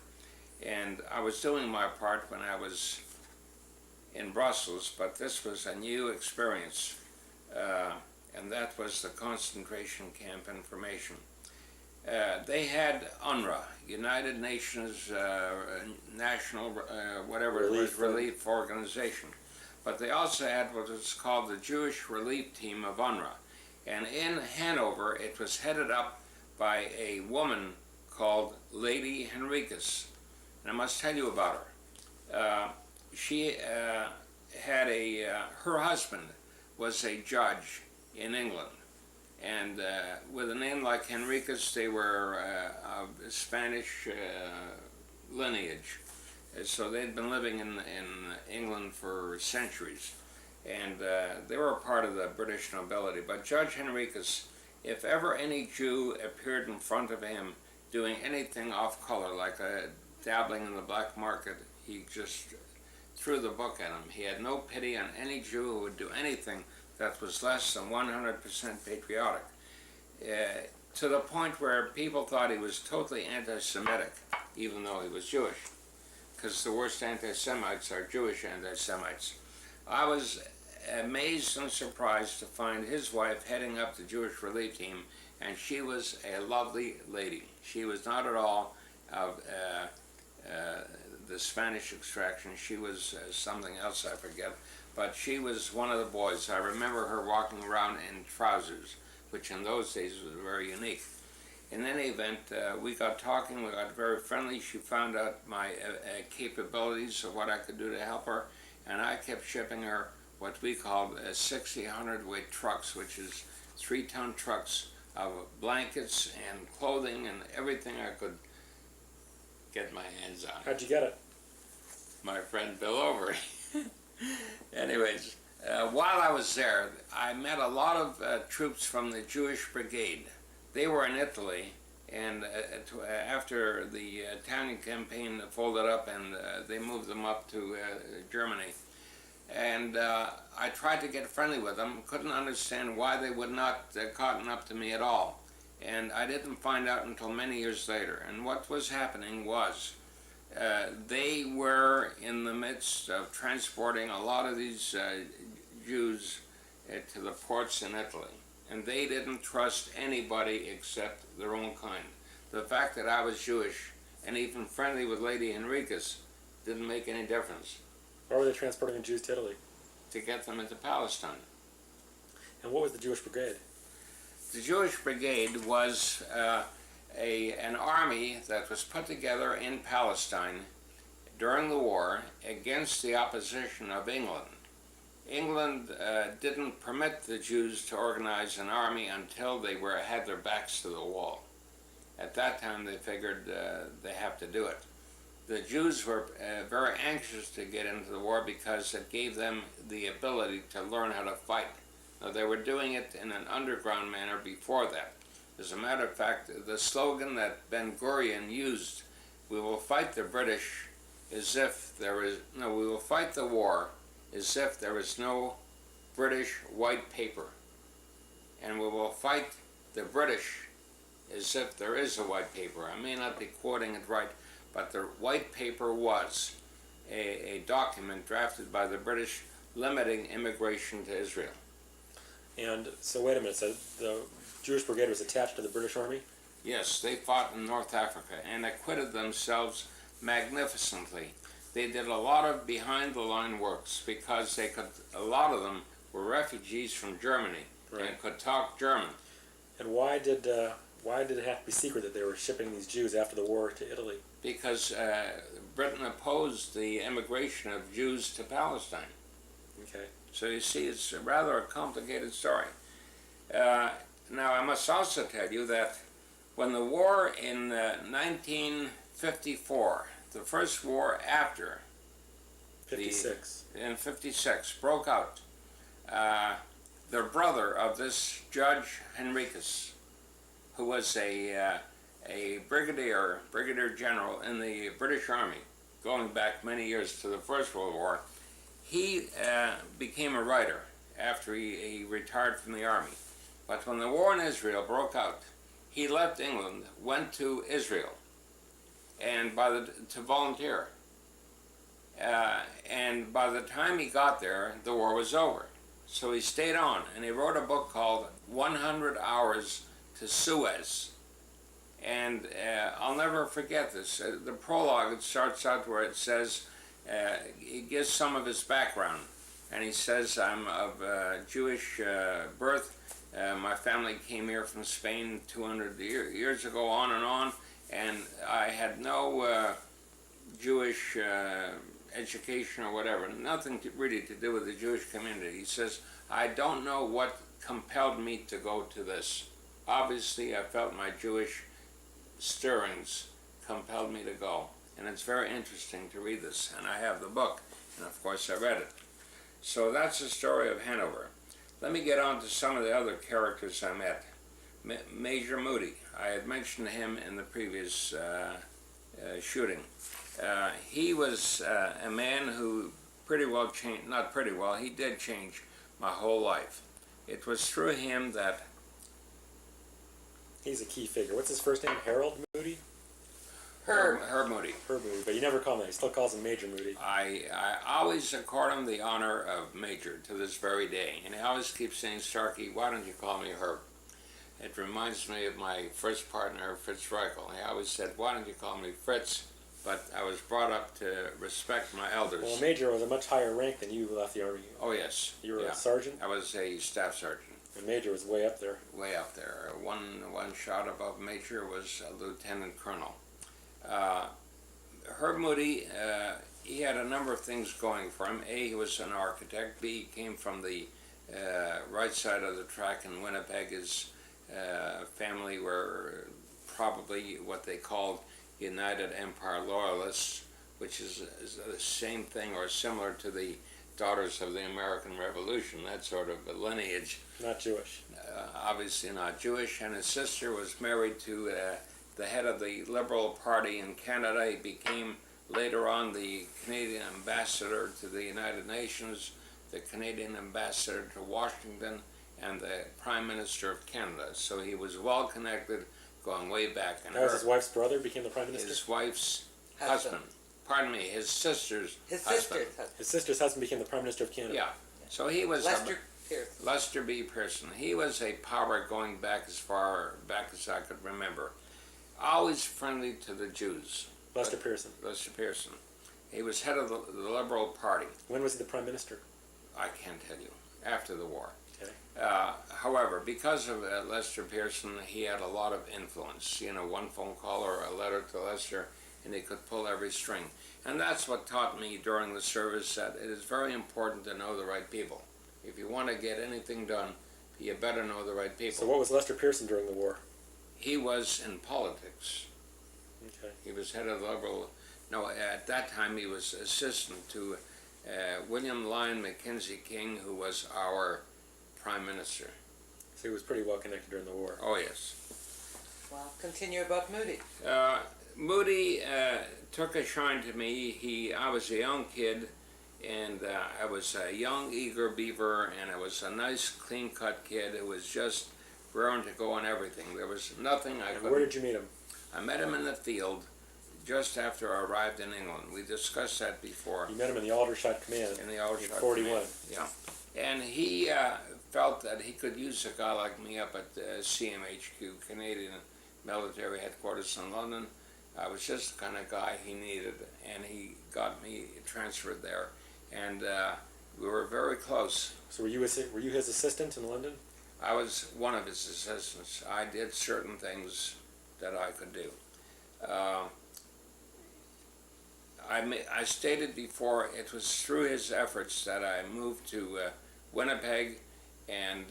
And I was doing my part when I was in Brussels, but this was a new experience, and that was the concentration camp information. They had UNRWA, United Nations National Relief Organization, but they also had what was called the Jewish Relief Team of UNRWA. And in Hanover, it was headed up by a woman called Lady Henricus. And I must tell you about her. She had her husband was a judge in England. And with a name like Henricus, they were of Spanish lineage. So they'd been living in England for centuries. And they were a part of the British nobility. But Judge Henricus, if ever any Jew appeared in front of him doing anything off color, like dabbling in the black market, he just threw the book at him. He had no pity on any Jew who would do anything that was less than 100% patriotic, to the point where people thought he was totally anti-Semitic, even though he was Jewish, because the worst anti-Semites are Jewish anti-Semites. I was amazed and surprised to find his wife heading up the Jewish Relief Team, and she was a lovely lady. She was not at all of the Spanish extraction. She was something else, I forget. But she was one of the boys. I remember her walking around in trousers, which in those days was very unique. In any event, we got talking, we got very friendly. She found out my capabilities of what I could do to help her, and I kept shipping her what we called 60 hundredweight trucks, which is 3-ton trucks of blankets and clothing and everything I could get my hands on. How'd you get it? My friend Bill Overy. Anyways, while I was there, I met a lot of troops from the Jewish Brigade. They were in Italy, and after the Italian campaign folded up, and they moved them up to Germany. And I tried to get friendly with them, couldn't understand why they would not cotton up to me at all. And I didn't find out until many years later. And what was happening was, they were in the midst of transporting a lot of these Jews to the ports in Italy, and they didn't trust anybody except their own kind. The fact that I was Jewish and even friendly with Lady Henricus didn't make any difference. Why were they transporting the Jews to Italy? To get them into Palestine. And what was the Jewish Brigade? The Jewish Brigade was an army that was put together in Palestine during the war against the opposition of England. England didn't permit the Jews to organize an army until they had their backs to the wall. At that time they figured they have to do it. The Jews were very anxious to get into the war because it gave them the ability to learn how to fight. Now, they were doing it in an underground manner before that. As a matter of fact, the slogan that Ben Gurion used, "We will fight the British as if there is we will fight the war as if there is no British white paper, and we will fight the British as if there is a white paper." I may not be quoting it right, but the white paper was a document drafted by the British limiting immigration to Israel. And so wait a minute, so the Jewish Brigade was attached to the British Army? Yes, they fought in North Africa and acquitted themselves magnificently. They did a lot of behind-the-line works because a lot of them were refugees from Germany and could talk German. And why did Why did it have to be secret that they were shipping these Jews after the war to Italy? Because Britain opposed the immigration of Jews to Palestine. Okay. So you see, it's rather a complicated story. Now, I must also tell you that when the war in 1954, the first war after 56. in 56 broke out, the brother of this Judge Henricus, who was a brigadier general in the British Army, going back many years to the First World War, he became a writer after he retired from the army. But when the war in Israel broke out, he left England, went to Israel, and to volunteer. And by the time he got there, the war was over. So he stayed on, and he wrote a book called 100 Hours to Suez. And I'll never forget this. The prologue, it starts out where it says, he gives some of his background. And he says, I'm of Jewish birth. My family came here from Spain 200 years ago, on. And I had no Jewish education or whatever, nothing really to do with the Jewish community. He says, I don't know what compelled me to go to this. Obviously, I felt my Jewish stirrings compelled me to go. And it's very interesting to read this. And I have the book, and of course I read it. So that's the story of Hanover. Let me get on to some of the other characters I met. Major Moody. I had mentioned him in the previous shooting. He was a man who pretty well changed, not pretty well, he did change my whole life. It was through him that... He's a key figure. What's his first name? Harold Moody? Herb Moody. Herb Moody, but you never call him that. He still calls him Major Moody. I always accord him the honor of Major to this very day. And he always keeps saying, Starkey, why don't you call me Herb? It reminds me of my first partner, Fritz Reichel. He always said, why don't you call me Fritz? But I was brought up to respect my elders. Well, Major was a much higher rank than you left the Army. Oh, yes. You were a sergeant? I was a staff sergeant. And Major was way up there. Way up there. One shot above Major was a lieutenant colonel. Herb Moody, he had a number of things going for him. A, he was an architect. B, he came from the right side of the track in Winnipeg. His family were probably what they called United Empire Loyalists, which is the same thing or similar to the Daughters of the American Revolution, that sort of a lineage. Not Jewish. Obviously not Jewish, and his sister was married to the head of the Liberal Party in Canada. He became later on the Canadian ambassador to the United Nations, the Canadian ambassador to Washington, and the Prime Minister of Canada. So he was well connected, going way back. And that was his wife's brother became the Prime Minister? His wife's husband. Pardon me, his sister's husband. His sister's husband became the Prime Minister of Canada. Yeah. So he was Lester Pearson. Lester B. Pearson. He was a power going back as far back as I could remember. Always friendly to the Jews. Lester Pearson. Lester Pearson. He was head of the Liberal Party. When was he the Prime Minister? I can't tell you. After the war. Okay. However, because of Lester Pearson, he had a lot of influence. You know, one phone call or a letter to Lester, and he could pull every string. And that's what taught me during the service, that it is very important to know the right people. If you want to get anything done, you better know the right people. So what was Lester Pearson during the war? He was in politics. Okay. He was head of the Liberal... No, at that time he was assistant to William Lyon Mackenzie King, who was our Prime Minister. So he was pretty well connected during the war. Oh, yes. Well, continue about Moody. Moody took a shine to me. I was a young kid, and I was a young, eager beaver, and I was a nice, clean-cut kid who was just raring to go on everything. There was nothing I could... Where did you meet him? I met him in the field just after I arrived in England. We discussed that before. You met him in the Aldershot Command. In the Aldershot 41. Command. Yeah. And he felt that he could use a guy like me up at CMHQ, Canadian Military Headquarters in London. I was just the kind of guy he needed, and he got me transferred there. And we were very close. So were you his assistant in London? I was one of his assistants. I did certain things that I could do. I stated before, it was through his efforts that I moved to Winnipeg and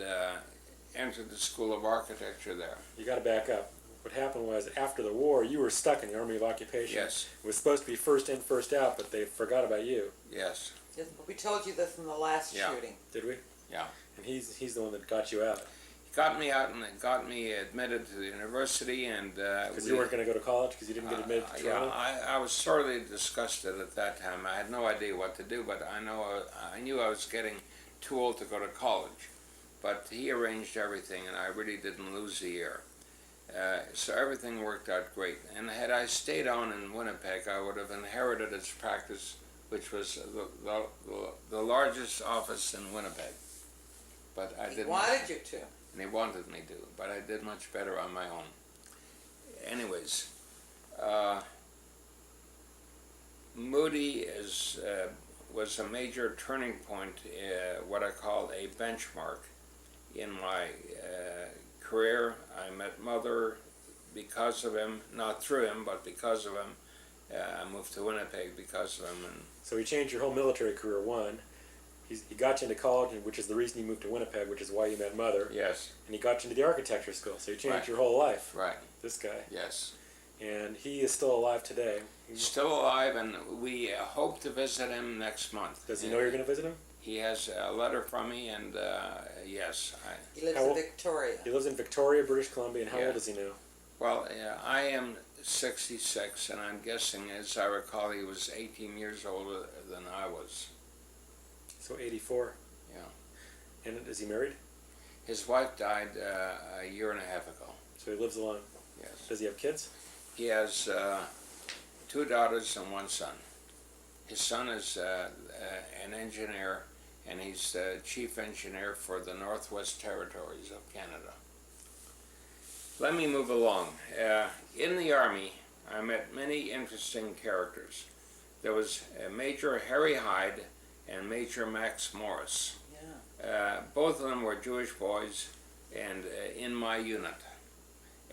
entered the School of Architecture there. You got to back up. What happened was, after the war, you were stuck in the Army of Occupation. Yes, It was supposed to be first in, first out, but they forgot about you. yes, Yes, we told you this in the last Yeah. shooting. Did we? Yeah. And he's the one that got you out. He got me out and got me admitted to the university, and Because you weren't going to go to college because you didn't get admitted to yeah, Toronto. I was sorely disgusted at that time. I had no idea what to do, but I knew I was getting too old to go to college. But he arranged everything, and I really didn't lose a year. So everything worked out great. And had I stayed on in Winnipeg, I would have inherited his practice, which was the largest office in Winnipeg. But I He didn't. wanted you to. And he wanted me to, but I did much better on my own. Anyways, Moody was a major turning point, what I call a benchmark in my career. I met Mother because of him, not through him, but because of him. I moved to Winnipeg because of him. And So he changed your whole military career. One, he got you into college, which is the reason you moved to Winnipeg, which is why you met Mother. yes, And he got you into the architecture school. So he changed Right. your whole life. right, This guy. yes. And he is still alive today. He's still alive, and we hope to visit him next month. Does he know you're going to visit him? He has a letter from me, and yes, He lives How in old- Victoria. He lives in Victoria, British Columbia. And how Yeah. old is he now? well, I am 66, and I'm guessing, as I recall, he was 18 years older than I was. So 84. Yeah. And is he married? His wife died a year and a half ago. So he lives alone. Yes. Does he have kids? He has 2 daughters and 1 son. His son is an engineer, and he's the chief engineer for the Northwest Territories of Canada. Let me move along. In the Army, I met many interesting characters. There was Major Harry Hyde and Major Max Morris. Yeah. Both of them were Jewish boys, and in my unit.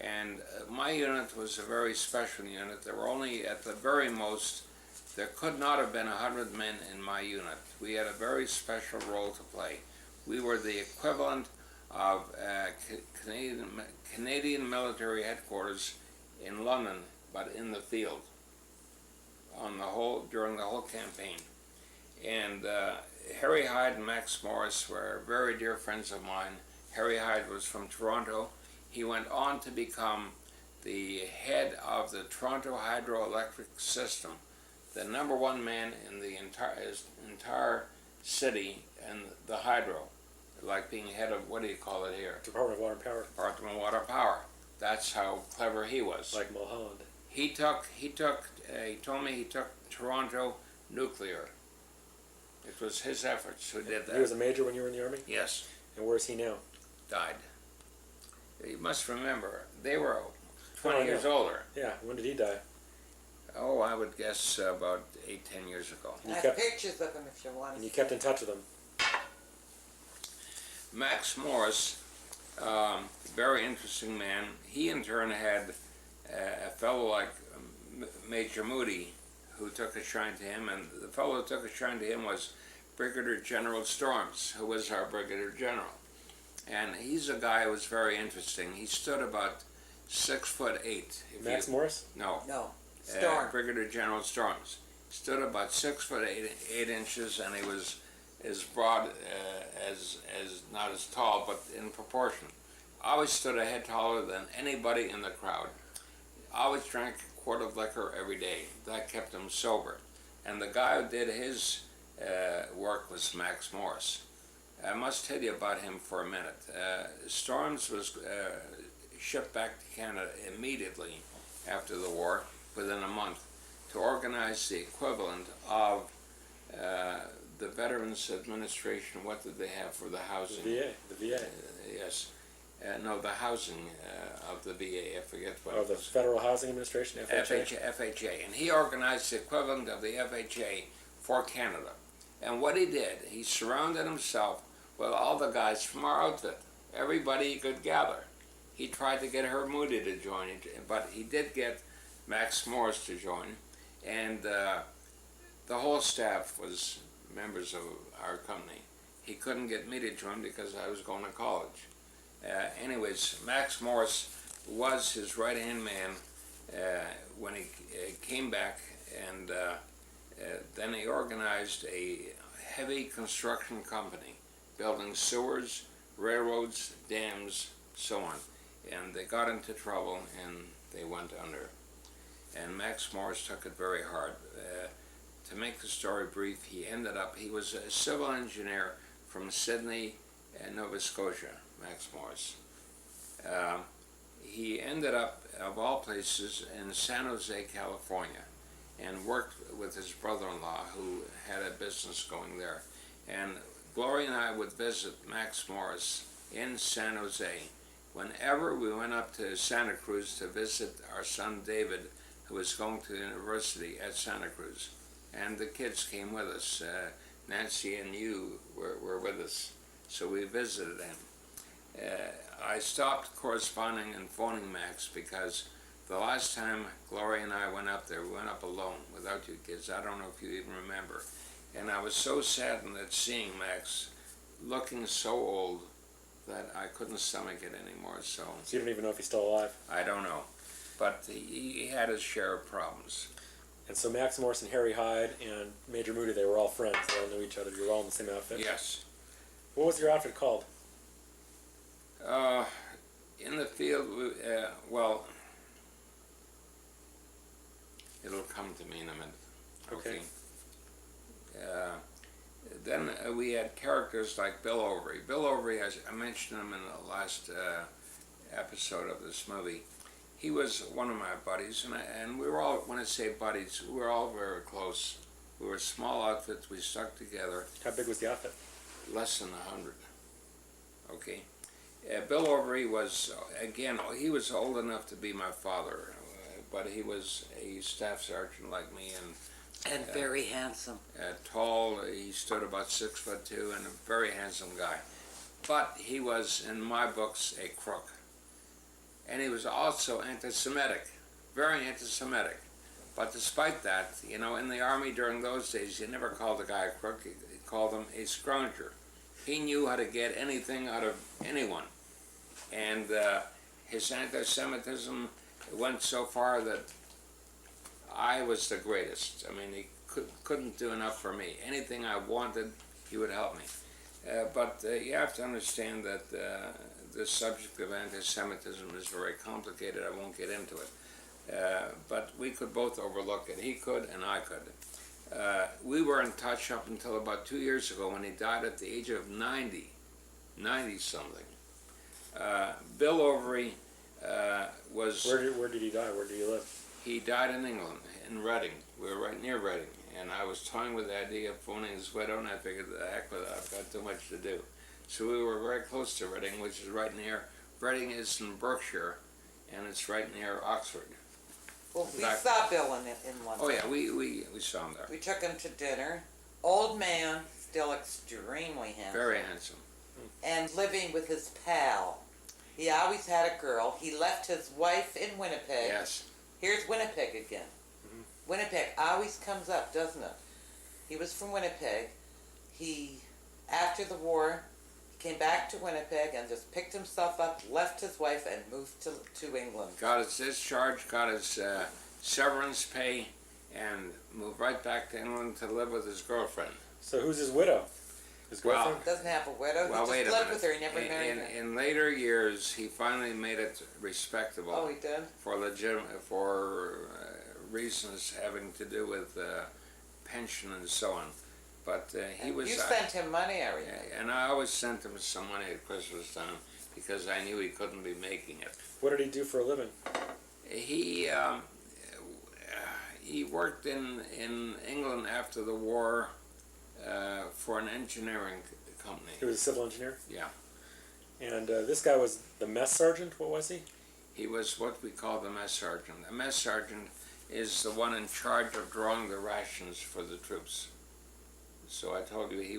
And my unit was a very special unit. There were only, at the very most, there could not have been 100 men in my unit. We had a very special role to play. We were the equivalent of Canadian military headquarters in London, but in the field, during the whole campaign. And Harry Hyde and Max Morris were very dear friends of mine. Harry Hyde was from Toronto. He went on to become the head of the Toronto hydroelectric system, the #1 man in the entire city and the hydro, like being head of, what do you call it here? Department of Water and Power. Department of Water Power. That's how clever he was. Like Mulholland. He told me he took Toronto nuclear. It was his efforts who did that. He was a major when you were in the Army? Yes, And where is he now? died. You must remember, they were 20 Oh, I years know. older. Yeah, when did he die? Oh, I would guess about 8-10 years ago. I You have kept- pictures of him if you want And to you see. kept in touch with him? Max Morris, very interesting man. He in turn had a fellow like Major Moody who took a shine to him, and the fellow who took a shine to him was Brigadier General Storms, who was our Brigadier General. And he's a guy who was very interesting. He stood about 6'8". Max Morris? No, No. Storm. Brigadier General Storms stood about 6'8" and he was as broad as not as tall, but in proportion. Always stood a head taller than anybody in the crowd. Always drank a quart of liquor every day. That kept him sober. And the guy who did his work was Max Morris. I must tell you about him for a minute. Storms was shipped back to Canada immediately after the war, within a month, to organize the equivalent of the Veterans Administration. What did they have for the housing? The VA. Yes. No, the housing of the VA, I forget what Oh, it the was. Federal Housing Administration, FHA. FHA. And he organized the equivalent of the FHA for Canada. And what he did, he surrounded himself with all the guys from our outfit. everybody he could gather. He tried to get her Moody to join, but he did get Max Morris to join, and the whole staff was members of our company. He couldn't get me to join because I was going to college. Anyways, Max Morris was his right-hand man when he came back, and then he organized a heavy construction company, building sewers, railroads, dams, so on. And they got into trouble and they went under. And Max Morris took it very hard. To make the story brief, he was a civil engineer from Sydney, Nova Scotia, Max Morris. He ended up, of all places, in San Jose, California, and worked with his brother-in-law who had a business going there. And Gloria and I would visit Max Morris in San Jose whenever we went up to Santa Cruz to visit our son David, who was going to the university at Santa Cruz. And the kids came with us. Nancy and you were with us, so we visited him. I stopped corresponding and phoning Max because the last time Gloria and I went up there, we went up alone without you kids. I don't know if you even remember. And I was so saddened at seeing Max looking so old that I couldn't stomach it anymore. So you don't even know if he's still alive? I don't know. But he had his share of problems. And so Max Morris and Harry Hyde and Major Moody, they were all friends. They all knew each other. You were all in the same outfit? Yes. What was your outfit called? In the field, well, it'll come to me in a minute. Okay. Then we had characters like Bill Overy. Bill Overy, I mentioned him in the last episode of this movie. He was one of my buddies, and we were all, when I say buddies, we were all very close. We were small outfits, we stuck together. How big was the outfit? Less than 100. Okay. Bill Overy was, again, he was old enough to be my father, but he was a staff sergeant like me, And very handsome. tall. He stood about 6'2", and a very handsome guy. But he was, in my books, a crook. And he was also anti-Semitic, very anti-Semitic. But despite that, you know, in the Army during those days, you never called a guy a crook, you called him a scrounger. He knew how to get anything out of anyone. And his anti-Semitism went so far that I was the greatest. I mean, he couldn't do enough for me. Anything I wanted, he would help me. But you have to understand that the subject of anti-Semitism is very complicated. I won't get into it. But we could both overlook it. He could and I could. We were in touch up until about 2 years ago when he died at the age of 90-something. Bill Overy was... Where did he die? Where did he live? He died in England, in Reading. We were right near Reading. And I was toying with the idea of phoning his widow, and I figured, the heck with it, I've got too much to do. So we were very close to Reading, which is right near... Reading is in Berkshire, and it's right near Oxford. Well, we saw Bill in one. Oh yeah, we saw him there. We took him to dinner. Old man, still extremely handsome. Very handsome. And living with his pal. He always had a girl. He left his wife in Winnipeg. Yes. Here's Winnipeg again. Mm-hmm. Winnipeg always comes up, doesn't it? He was from Winnipeg. After the war, he came back to Winnipeg and just picked himself up, left his wife, and moved to England. Got his discharge, got his severance pay, and moved right back to England to live with his girlfriend. So who's his widow? His girlfriend? Doesn't have a widow. Well, He wait just a lived minute. with her. He never married her. In later years, he finally made it respectable. Oh, he did? For reasons having to do with pension and so on. But he was... You sent him money, I remember. And I always sent him some money at Christmas time because I knew he couldn't be making it. What did he do for a living? He worked in England after the war for an engineering company. He was a civil engineer? Yeah. And this guy was the mess sergeant? What was he? He was what we call the mess sergeant. A mess sergeant is the one in charge of drawing the rations for the troops. So I told you he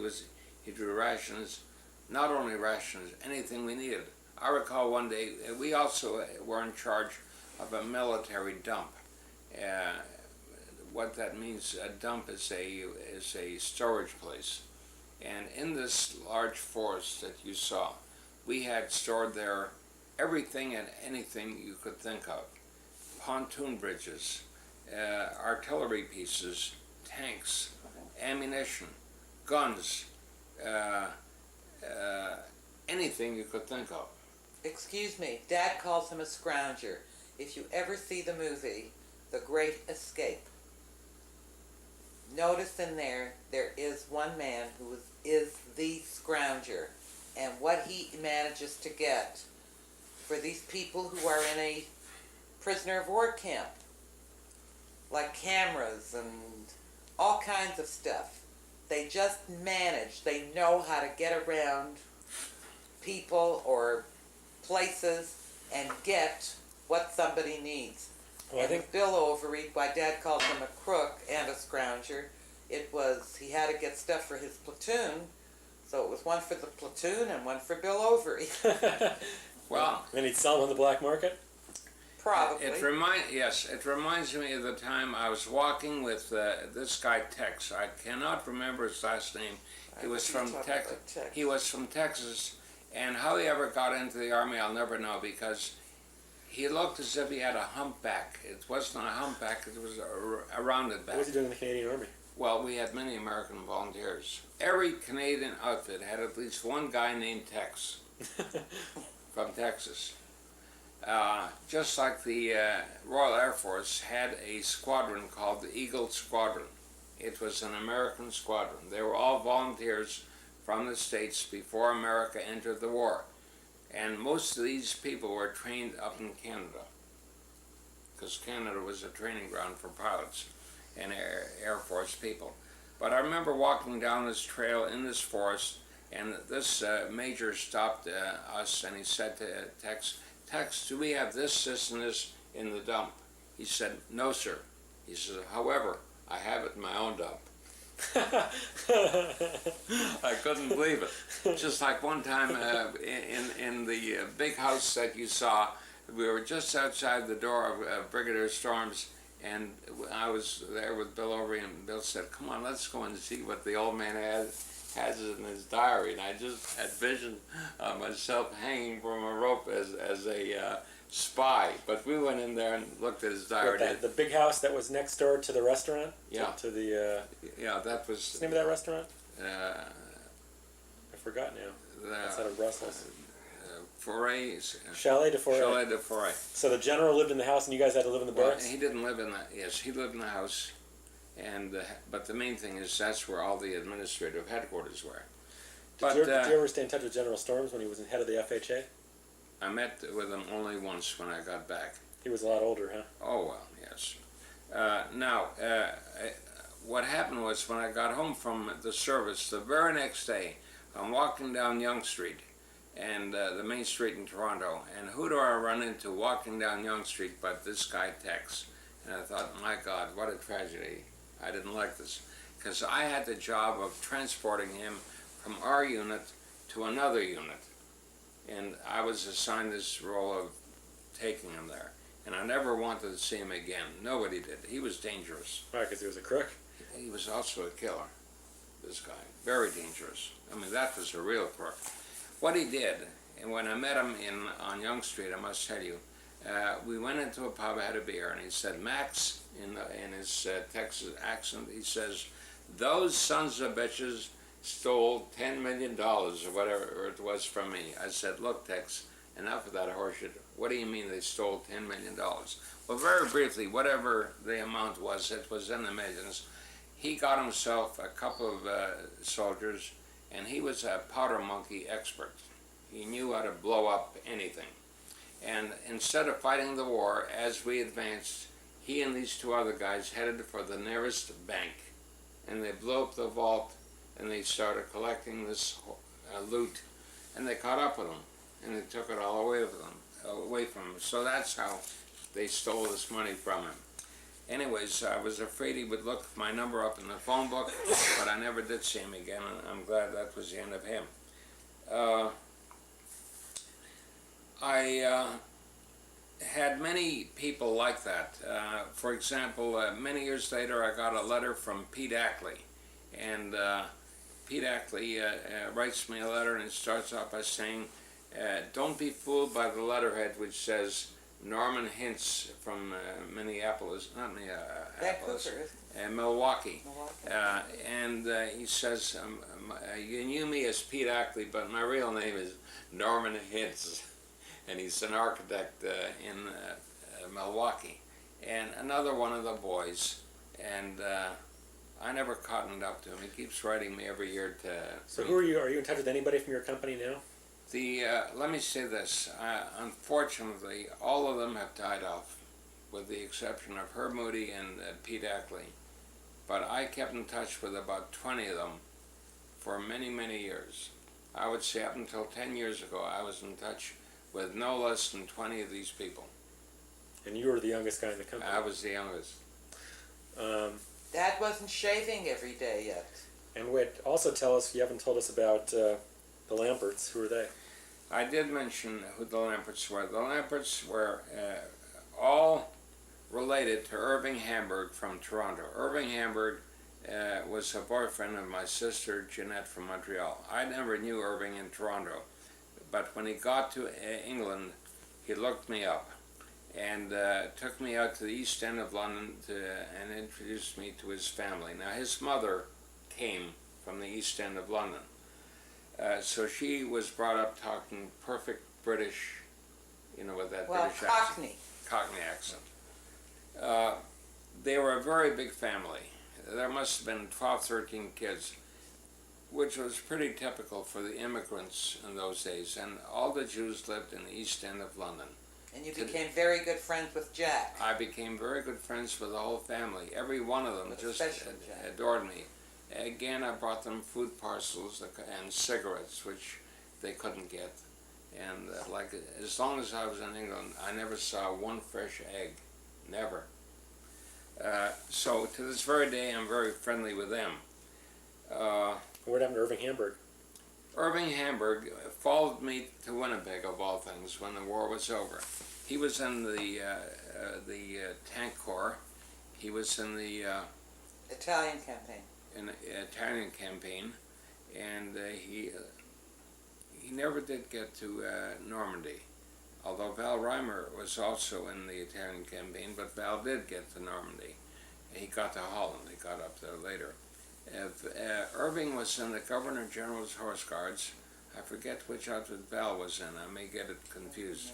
drew rations not only rations, anything we needed. I recall one day, we also were in charge of a military dump. What that means, a dump is a storage place. And in this large forest that you saw, we had stored there everything and anything you could think of. Pontoon bridges, artillery pieces, tanks, ammunition, guns, anything you could think of. Excuse me, Dad calls him a scrounger. If you ever see the movie, The Great Escape, notice in there is one man who is the scrounger, and what he manages to get for these people who are in a prisoner of war camp, like cameras and all kinds of stuff. They just manage, they know how to get around people or places and get what somebody needs. Well, I And think with Bill Overy, why Dad called him a crook and a scrounger, it was he had to get stuff for his platoon, so it was one for the platoon and one for Bill Overy. Well, then he'd sell them on the black market. Probably. it reminds me of the time I was walking with this guy Tex. I cannot remember his last name. He was from Texas. He was from Texas, and how he ever got into the army, I'll never know, because he looked as if he had a humpback. It wasn't a humpback; it was a rounded back. What was he doing in the Canadian Army? Well, we had many American volunteers. Every Canadian outfit had at least one guy named Tex from Texas. Just like the Royal Air Force had a squadron called the Eagle Squadron. It was an American squadron. They were all volunteers from the States before America entered the war. And most of these people were trained up in Canada, because Canada was a training ground for pilots and Air Force people. But I remember walking down this trail in this forest, and this major stopped us, and he said to Tex, do we have this, and this in the dump? He said, no, sir. He said, however, I have it in my own dump. I couldn't believe it. Just like one time in the big house that you saw, we were just outside the door of Brigadier Storm's, and I was there with Bill Overy, and Bill said, come on, let's go and see what the old man has in his diary. And I just had vision of myself hanging from a rope as a spy. But we went in there and looked at his diary. The big house that was next door to the restaurant? Yeah. To the... yeah, that was... What's the name of that restaurant? I forgot now. Outside of Brussels. Chalet de Forêt. Chalet de Forêt. So the general lived in the house and you guys had to live in the barracks? He didn't live in that. Yes, he lived in the house. And but the main thing is that's where all the administrative headquarters were. Did you ever stay in touch with General Storms when he was head of the FHA? I met with him only once when I got back. He was a lot older, huh? Oh, well, yes. What happened was when I got home from the service, the very next day, I'm walking down Yonge Street, and the main street in Toronto, and who do I run into walking down Yonge Street but this guy Tex? And I thought, my God, what a tragedy. I didn't like this, because I had the job of transporting him from our unit to another unit, and I was assigned this role of taking him there, and I never wanted to see him again. Nobody did. He was dangerous. Right, because he was a crook. He was also a killer, this guy. Very dangerous. I mean, that was a real crook. What he did, and when I met him on Yonge Street, I must tell you, we went into a pub, had a beer, and he said, Max, in his Texas accent, he says, those sons of bitches stole $10 million or whatever it was from me. I said, look, Tex, enough of that horseshit. What do you mean they stole $10 million? Well, very briefly, whatever the amount was, it was in the millions. He got himself a couple of soldiers, and he was a powder monkey expert. He knew how to blow up anything. And instead of fighting the war, as we advanced, he and these two other guys headed for the nearest bank. And they blew up the vault, and they started collecting this loot. And they caught up with him, and they took it all away from him. So that's how they stole this money from him. Anyways, I was afraid he would look my number up in the phone book, but I never did see him again, and I'm glad that was the end of him. I had many people like that. For example, many years later, I got a letter from Pete Ackley, and Pete Ackley writes me a letter, and it starts off by saying, "Don't be fooled by the letterhead which says Norman Hintz from Minneapolis, not Minneapolis, Milwaukee." And he says, "You knew me as Pete Ackley, but my real name is Norman Hintz." And he's an architect in Milwaukee. And another one of the boys, and I never cottoned up to him. He keeps writing me every year to... So who are you? Are you in touch with anybody from your company now? Let me say this. Unfortunately, all of them have died off, with the exception of Herb Moody and Pete Ackley. But I kept in touch with about 20 of them for many, many years. I would say up until 10 years ago, I was in touch with no less than 20 of these people. And you were the youngest guy in the company. I was the youngest. Dad wasn't shaving every day yet. And wait, also tell us, you haven't told us about the Lamperts. Who are they? I did mention who the Lamperts were. The Lamperts were all related to Irving Hamburg from Toronto. Irving Hamburg was a boyfriend of my sister Jeanette from Montreal. I never knew Irving in Toronto, but when he got to England, he looked me up and took me out to the East End of London and introduced me to his family. Now, his mother came from the East End of London, so she was brought up talking perfect British, with that British Cockney. Cockney accent. They were a very big family. There must have been 12, 13 kids, which was pretty typical for the immigrants in those days. And all the Jews lived in the East End of London. And you became very good friends with Jack. I became very good friends with the whole family. Every one of them just adored me. Again, I brought them food parcels and cigarettes, which they couldn't get. And as long as I was in England, I never saw one fresh egg. Never. So to this very day, I'm very friendly with them. What happened to Irving Hamburg? Irving Hamburg followed me to Winnipeg, of all things, when the war was over. He was in the tank corps. He was in the Italian campaign. Italian campaign, and he never did get to Normandy. Although Val Reimer was also in the Italian campaign, but Val did get to Normandy. He got to Holland. He got up there later. Irving was in the Governor General's Horse Guards. I forget which outfit Val was in. I may get it confused.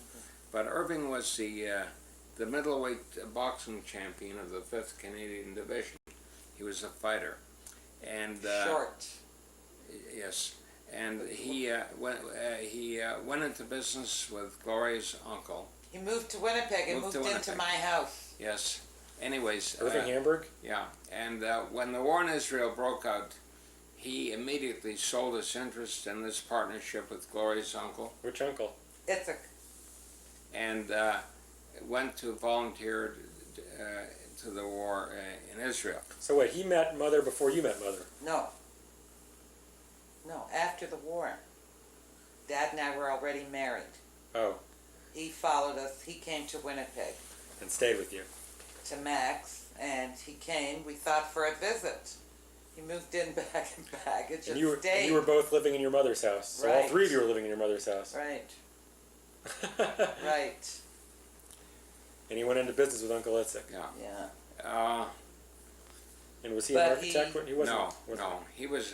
But Irving was the middleweight boxing champion of the 5th Canadian Division. He was a fighter. And Short. Yes. And he went into business with Gloria's uncle. He moved to Winnipeg and moved into my house. Yes. Anyways. Irving Hamburg? Yeah. And when the war in Israel broke out, he immediately sold his interest in this partnership with Gloria's uncle. Which uncle? Itzik. And went to volunteer to the war in Israel. So wait, he met Mother before you met Mother? No. No, after the war. Dad and I were already married. Oh. He followed us. He came to Winnipeg. And stayed with you? To Max, and he came. We thought for a visit. He moved in back and back. It just and you stayed. And you were both living in your mother's house. So right. All three of you were living in your mother's house. Right. Right. And he went into business with Uncle Itzik. Yeah. Yeah. And was he an architect? He wasn't. No. He was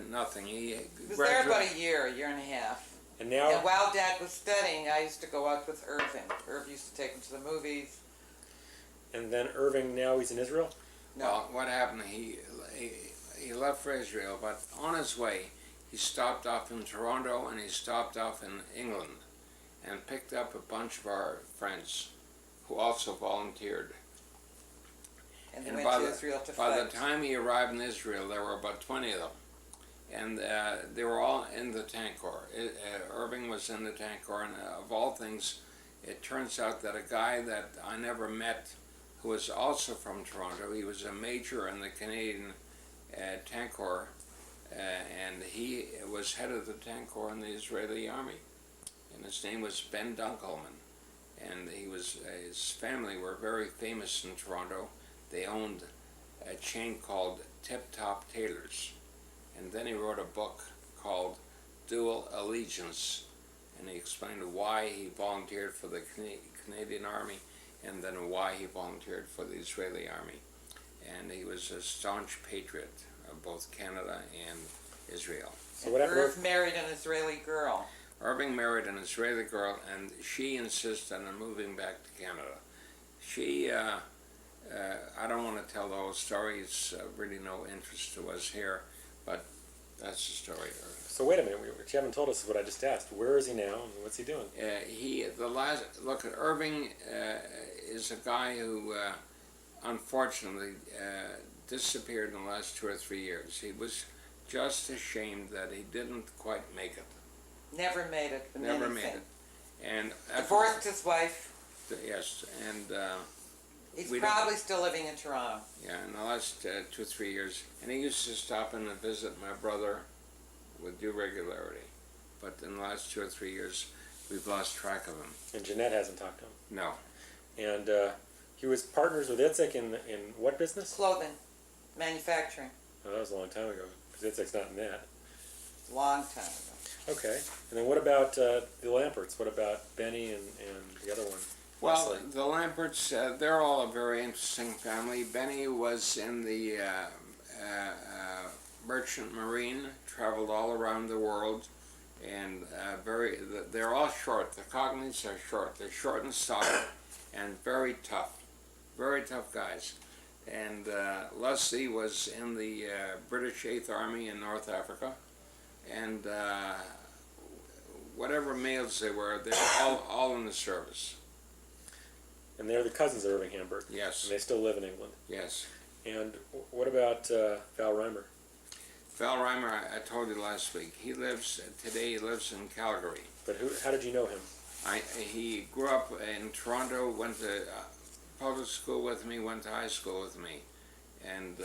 nothing. He was there about a year and a half. And now. And while Dad was studying, I used to go out with Irving. Irv used to take him to the movies. And then Irving, now he's in Israel? No. Well, what happened, he left for Israel, but on his way, he stopped off in Toronto and he stopped off in England and picked up a bunch of our friends who also volunteered. And went to Israel to fight. By the time he arrived in Israel, there were about 20 of them. And they were all in the tank corps. Irving was in the tank corps, and of all things, it turns out that a guy that I never met, who was also from Toronto, he was a major in the Canadian tank corps, and he was head of the tank corps in the Israeli army, and his name was Ben Dunkelman, and his family were very famous in Toronto. They owned a chain called Tip Top Tailors, and then he wrote a book called Dual Allegiance, and he explained why he volunteered for the Canadian Army and then why he volunteered for the Israeli Army. And he was a staunch patriot of both Canada and Israel. So what happened? Irv married an Israeli girl. Irving married an Israeli girl, and she insisted on moving back to Canada. She, I don't want to tell the whole story, it's really no interest to us here, but that's the story. So wait a minute, what you haven't told us is what I just asked. Where is he now, and what's he doing? Look, Irving is a guy who unfortunately disappeared in the last 2 or 3 years. He was just ashamed that he didn't quite make it. Never made it. Never made it. And divorced his wife. Yes, and he's probably still living in Toronto. Yeah, in the last 2 or 3 years. And he used to stop in and visit my brother with due regularity. But in the last 2 or 3 years, we've lost track of him. And Jeanette hasn't talked to him? No. And he was partners with Itzik in what business? Clothing. Manufacturing. Oh, that was a long time ago, because Itzik's not in that. Long time ago. Okay. And then what about the Lamperts? What about Benny and the other one? Well, Leslie? the Lamperts, they're all a very interesting family. Benny was in the merchant marine, traveled all around the world, and they're all short. The Cogneys are short. They're short and stout and very tough guys. And Leslie was in the British 8th Army in North Africa, and whatever males they were, they were all in the service. And they're the cousins of Irving Hamburg. Yes. And they still live in England. Yes. And what about Val Reimer? Val Reimer, I told you last week, today he lives in Calgary. But how did you know him? He grew up in Toronto, went to public school with me, went to high school with me, and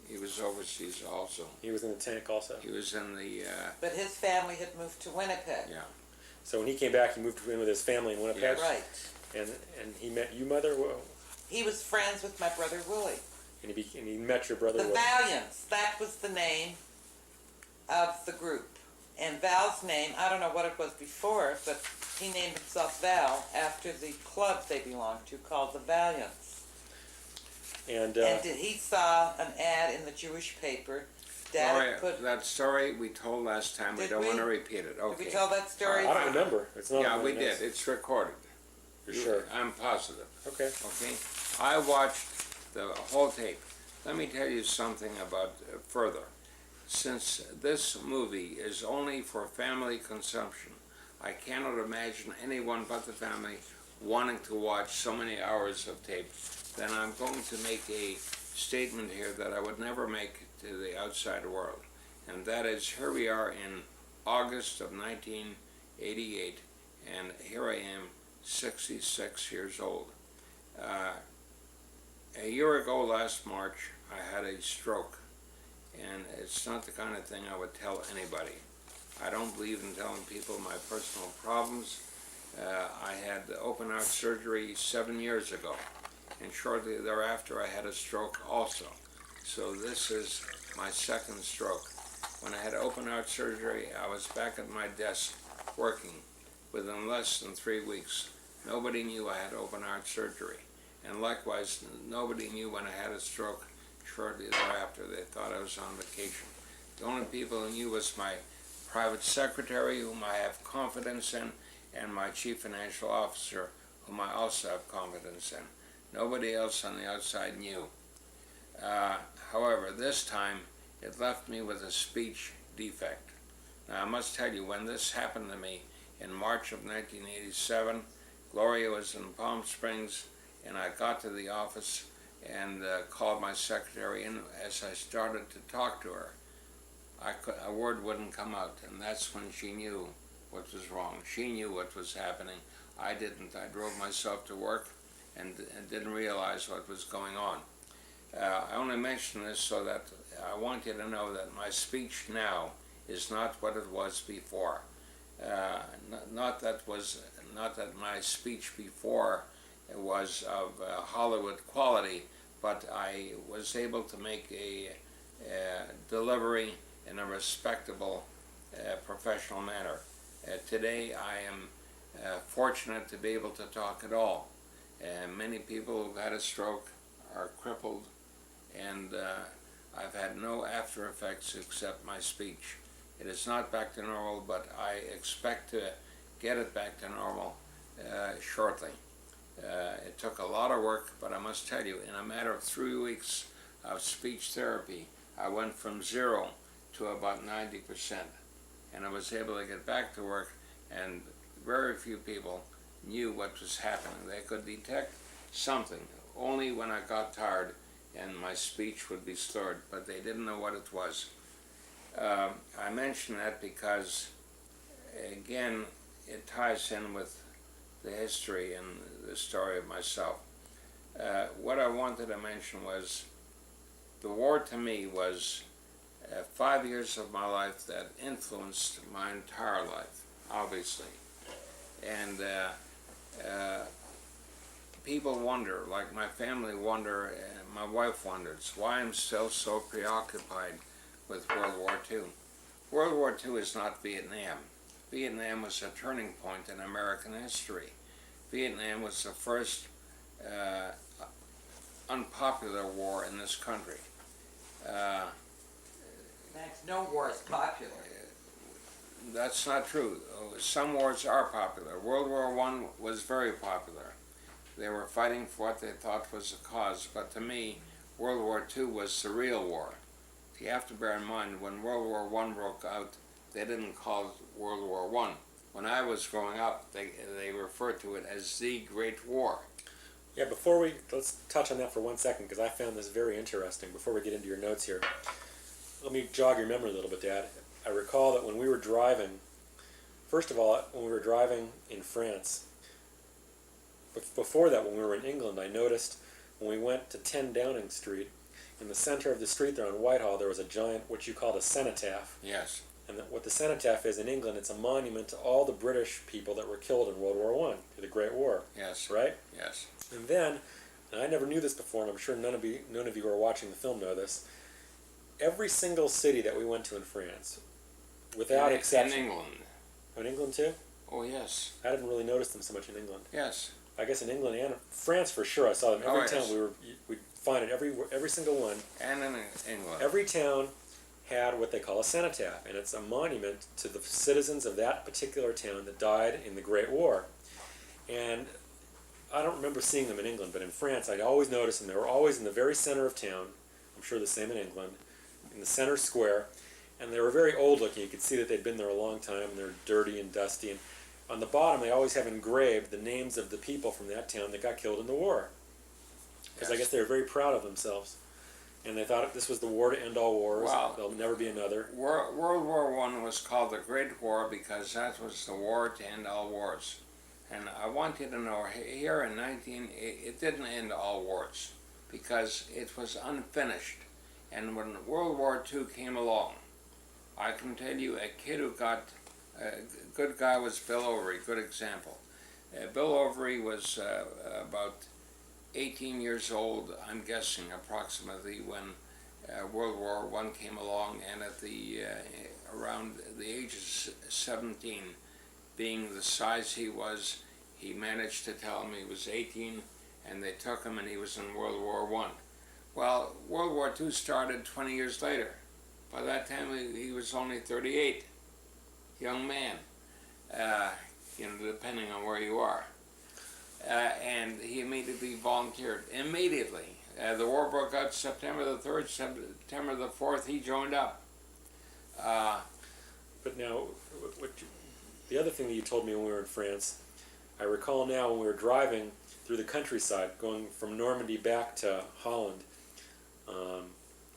he was overseas also. He was in the tank also? He was in the... But his family had moved to Winnipeg. Yeah. So when he came back, he moved in with his family in Winnipeg? Yes. Right. And he met you, Mother? Whoa. He was friends with my brother Willie. And he met your brother The Willie? Valiants, that was the name of the group. And Val's name, I don't know what it was before, but he named himself Val after the club they belonged to called the Valiants. And he saw an ad in the Jewish paper. Dad that story we told last time. We don't want to repeat it. Okay. Did we tell that story? I don't remember. It's not. Yeah, we did. It's recorded. You're sure? I'm positive. Okay. Okay. I watched the whole tape. Let me tell you something about further. Since this movie is only for family consumption, I cannot imagine anyone but the family wanting to watch so many hours of tape. Then I'm going to make a statement here that I would never make to the outside world. And that is, here we are in August of 1988, and here I am, 66 years old. A year ago last March, I had a stroke, and it's not the kind of thing I would tell anybody. I don't believe in telling people my personal problems. I had open heart surgery 7 years ago, and shortly thereafter I had a stroke also. So this is my second stroke. When I had open heart surgery, I was back at my desk working. Within less than 3 weeks, nobody knew I had open heart surgery. And likewise, nobody knew when I had a stroke shortly thereafter. They thought I was on vacation. The only people who knew was my private secretary, whom I have confidence in, and my chief financial officer, whom I also have confidence in. Nobody else on the outside knew. However, this time, it left me with a speech defect. Now, I must tell you, when this happened to me in March of 1987, Gloria was in Palm Springs, and I got to the office and called my secretary in. As I started to talk to her, a word wouldn't come out, and that's when she knew what was wrong. She knew what was happening. I didn't. I drove myself to work and didn't realize what was going on. I only mention this so that I want you to know that my speech now is not what it was before. Not that my speech before was of Hollywood quality, but I was able to make a delivery in a respectable, professional manner. Today I am fortunate to be able to talk at all. Many people who've had a stroke are crippled, and I've had no after effects except my speech. It is not back to normal, but I expect to get it back to normal shortly. It took a lot of work, but I must tell you, in a matter of 3 weeks of speech therapy, I went from 0 to about 90%, and I was able to get back to work, and very few people knew what was happening. They could detect something only when I got tired and my speech would be slurred, but they didn't know what it was. I mention that because, again, it ties in with the history and the story of myself. What I wanted to mention was the war to me was 5 years of my life that influenced my entire life, obviously. And people wonder, like my family wonder, and my wife wonders, why I'm still so preoccupied with World War II. World War II is not Vietnam. Vietnam was a turning point in American history. Vietnam was the first unpopular war in this country. Max, no war is popular. That's not true. Some wars are popular. World War I was very popular. They were fighting for what they thought was a cause, but to me, World War II was the real war. You have to bear in mind, when World War I broke out, they didn't call it World War I. When I was growing up, they referred to it as the Great War. Yeah, let's touch on that for 1 second, because I found this very interesting. Before we get into your notes here, let me jog your memory a little bit, Dad. I recall that when we were driving, first of all, when we were driving in France, before that, when we were in England, I noticed when we went to 10 Downing Street, in the center of the street there on Whitehall, there was a giant, what you called a cenotaph. Yes. And what the cenotaph is in England, it's a monument to all the British people that were killed in World War I, the Great War. Yes. Right? Yes. And then, and I never knew this before, and I'm sure none of you who are watching the film know this, every single city that we went to in France, without exception. In England. Oh, in England too? Oh, yes. I didn't really notice them so much in England. Yes. I guess in England and France for sure. I saw them every Oh, town. yes. We'd find it every single one. And in England. Every town had what they call a cenotaph, and it's a monument to the citizens of that particular town that died in the Great War. And I don't remember seeing them in England, but in France I'd always noticed them. They were always in the very center of town. I'm sure the same in England, in the center square. And they were very old looking. You could see that they'd been there a long time, and they're dirty and dusty. And on the bottom they always have engraved the names of the people from that town that got killed in the war. Because I guess they were very proud of themselves. And they thought this was the war to end all wars. Well, there'll never be another. World War I was called the Great War because that was the war to end all wars. And I want you to know, here in it didn't end all wars because it was unfinished. And when World War II came along, I can tell you a kid who got, a good guy was Bill Overy, good example. Bill Overy was about 18 years old, I'm guessing, approximately, when World War I came along, and at around the age of 17, being the size he was, he managed to tell them he was 18, and they took him and he was in World War I. Well, World War II started 20 years later. By that time he was only 38, young man, depending on where you are. And he immediately volunteered. Immediately. The war broke out September the 3rd, September the 4th, he joined up. But now, the other thing that you told me when we were in France, I recall now when we were driving through the countryside, going from Normandy back to Holland,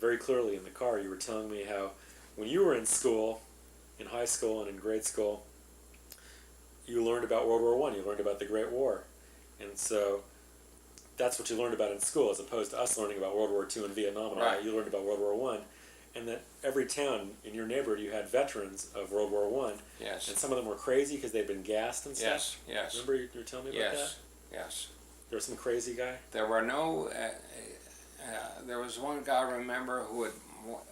very clearly in the car, you were telling me how when you were in school, in high school and in grade school, you learned about World War I, you learned about the Great War. And so that's what you learned about in school, as opposed to us learning about World War II and Vietnam and all Right. that. You learned about World War One, and that every town in your neighborhood you had veterans of World War One, Yes. and some of them were crazy because they'd been gassed and stuff. Yes. Yes. Remember you were telling me about that? Yes. Yes. There was some crazy guy. There were no. There was one guy I remember who would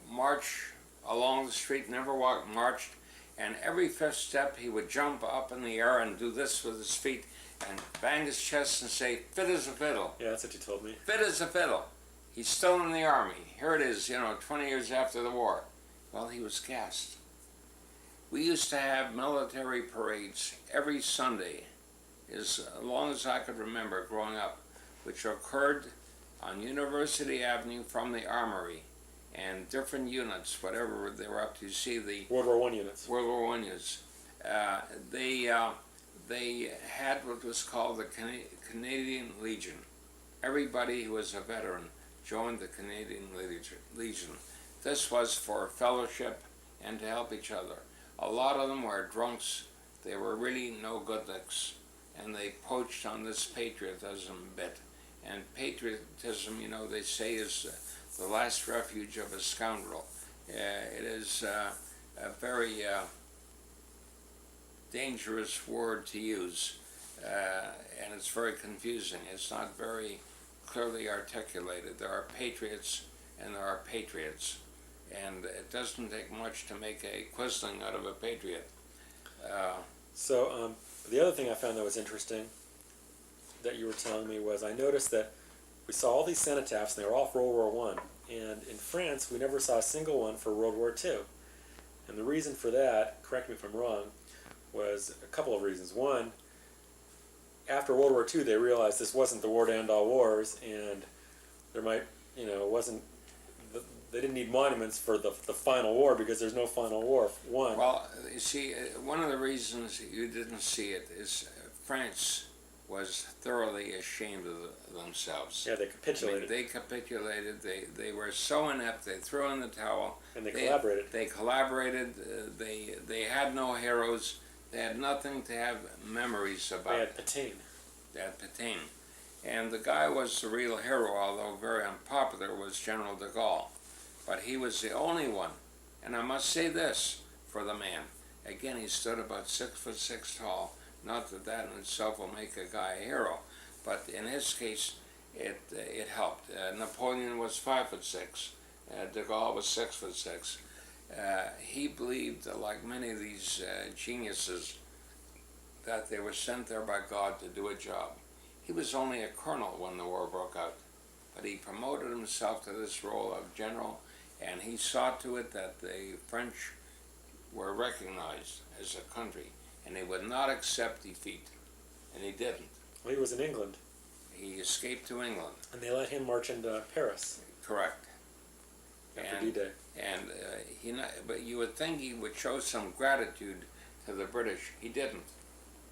march along the street, never marched, and every fifth step he would jump up in the air and do this with his feet and bang his chest and say, "Fit as a fiddle, Yeah, that's what you told me. fit as a fiddle." He's still in the army. Here it is, 20 years after the war. Well, he was gassed. We used to have military parades every Sunday, as long as I could remember growing up, which occurred on University Avenue from the Armory, and different units, whatever they were up to. You see the World War One units. World War One units. They had what was called the Canadian Legion. Everybody who was a veteran joined the Canadian Legion. This was for fellowship and to help each other. A lot of them were drunks. They were really no good licks, and they poached on this patriotism bit. And patriotism, they say, is the last refuge of a scoundrel. It is a very dangerous word to use, and it's very confusing. It's not very clearly articulated. There are patriots and there are patriots, and it doesn't take much to make a Quisling out of a patriot. So the other thing I found that was interesting that you were telling me was I noticed that we saw all these cenotaphs and they were all for World War One, and in France we never saw a single one for World War II. And the reason for that, correct me if I'm wrong, was a couple of reasons. One, after World War II they realized this wasn't the war to end all wars, and there might, wasn't, they didn't need monuments for the final war because there's no final war. One. Well, you see, one of the reasons you didn't see it is France was thoroughly ashamed of themselves. Yeah, they capitulated. They capitulated. They were so inept. They threw in the towel. And they collaborated. They collaborated. They had no heroes. They had nothing to have memories about. They had Pétain. They had Pétain. And the guy was the real hero, although very unpopular, was General de Gaulle. But he was the only one. And I must say this for the man. Again, he stood about 6'6" tall. Not that that in itself will make a guy a hero, but in his case, it helped. Napoleon was 5'6". De Gaulle was 6'6". He believed, like many of these geniuses, that they were sent there by God to do a job. He was only a colonel when the war broke out, but he promoted himself to this role of general, and he saw to it that the French were recognized as a country, and he would not accept defeat, and he didn't. Well, he was in England. He escaped to England. And they let him march into Paris. Correct. After D-Day. But you would think he would show some gratitude to the British. He didn't.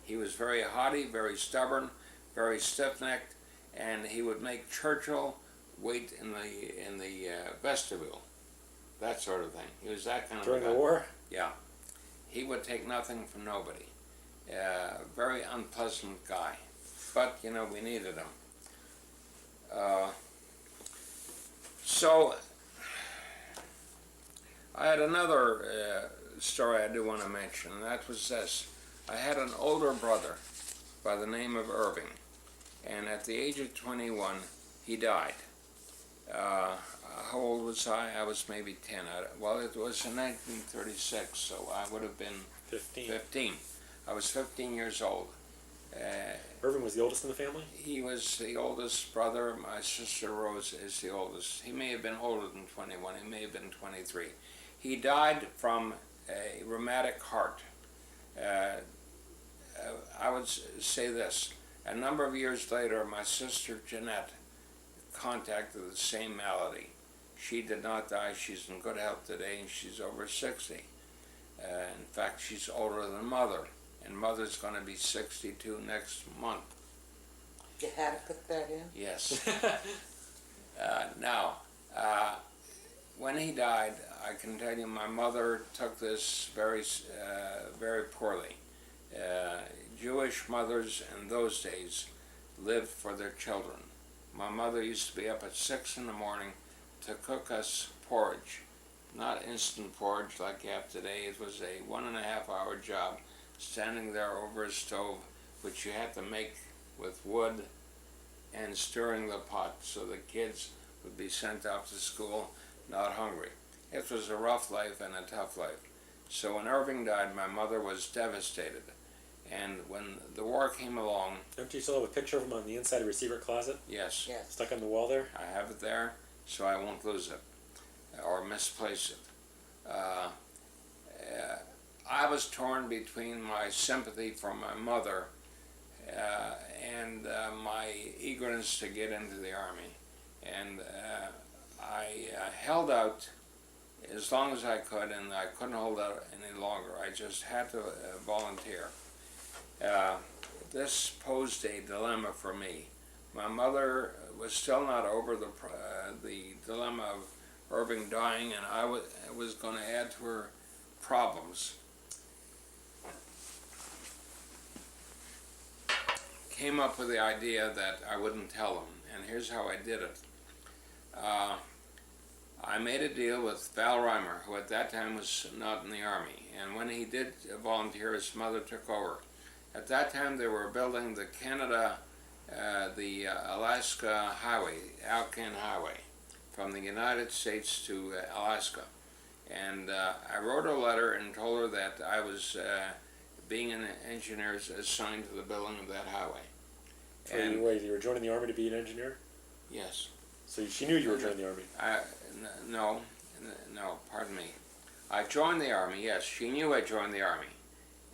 He was very haughty, very stubborn, very stiff-necked, and he would make Churchill wait in the vestibule, that sort of thing. He was that kind of During a guy. the war? Yeah. He would take nothing from nobody. Very unpleasant guy. But, we needed him. So, I had another story I do want to mention, and that was this. I had an older brother by the name of Irving, and at the age of 21, he died. How old was I? I was maybe 10. Well, it was in 1936, so I would have been 15. I was 15 years old. Irving was the oldest in the family? He was the oldest brother. My sister Rose is the oldest. He may have been older than 21. He may have been 23. He died from a rheumatic heart. I would say this. A number of years later, my sister Jeanette contacted the same malady. She did not die. She's in good health today, and she's over 60. In fact, she's older than Mother, and Mother's going to be 62 next month. You had to put that in? Yes. Now, when he died, I can tell you my mother took this very poorly. Jewish mothers in those days lived for their children. my mother used to be up at 6 in the morning to cook us porridge. Not instant porridge like you have today. It was a 1.5 hour job, standing there over a stove, which you had to make with wood, and stirring the pot so the kids would be sent off to school not hungry. It was a rough life and a tough life. So when Irving died, my mother was devastated. And when the war came along, Don't you still have a picture of him on the inside of your secret closet, yes, Yes. stuck on the wall there? I have it there, so I won't lose it or misplace it. I was torn between my sympathy for my mother and my eagerness to get into the Army. And I held out as long as I could, and I couldn't hold out any longer. I just had to volunteer. This posed a dilemma for me. My mother was still not over the dilemma of Irving dying, and I was going to add to her problems. Came up with the idea that I wouldn't tell him, and here's how I did it. I made a deal with Val Reimer, who at that time was not in the Army, and when he did volunteer, his mother took over. At that time, they were building the Alaska Highway, Alcan Highway, from the United States to Alaska. And I wrote a letter and told her that I was being an engineer assigned to the building of that highway. So you were joining the Army to be an engineer? Yes. So she knew you were joining the Army? No, pardon me. I joined the Army, yes. She knew I joined the Army.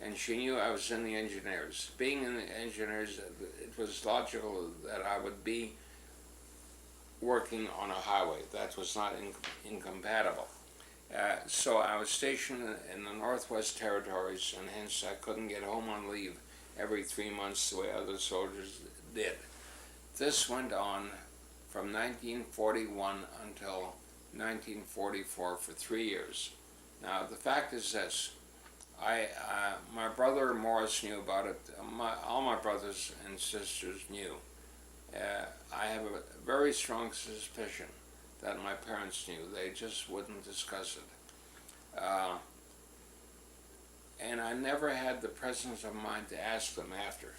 And she knew I was in the engineers. Being in the engineers, it was logical that I would be working on a highway. That was not incompatible. So I was stationed in the Northwest Territories, and hence I couldn't get home on leave every 3 months the way other soldiers did. This went on from 1941 until 1944 for 3 years. Now the fact is this: my brother Morris knew about it. All my brothers and sisters knew. I have a very strong suspicion that my parents knew. They just wouldn't discuss it. And I never had the presence of mind to ask them after.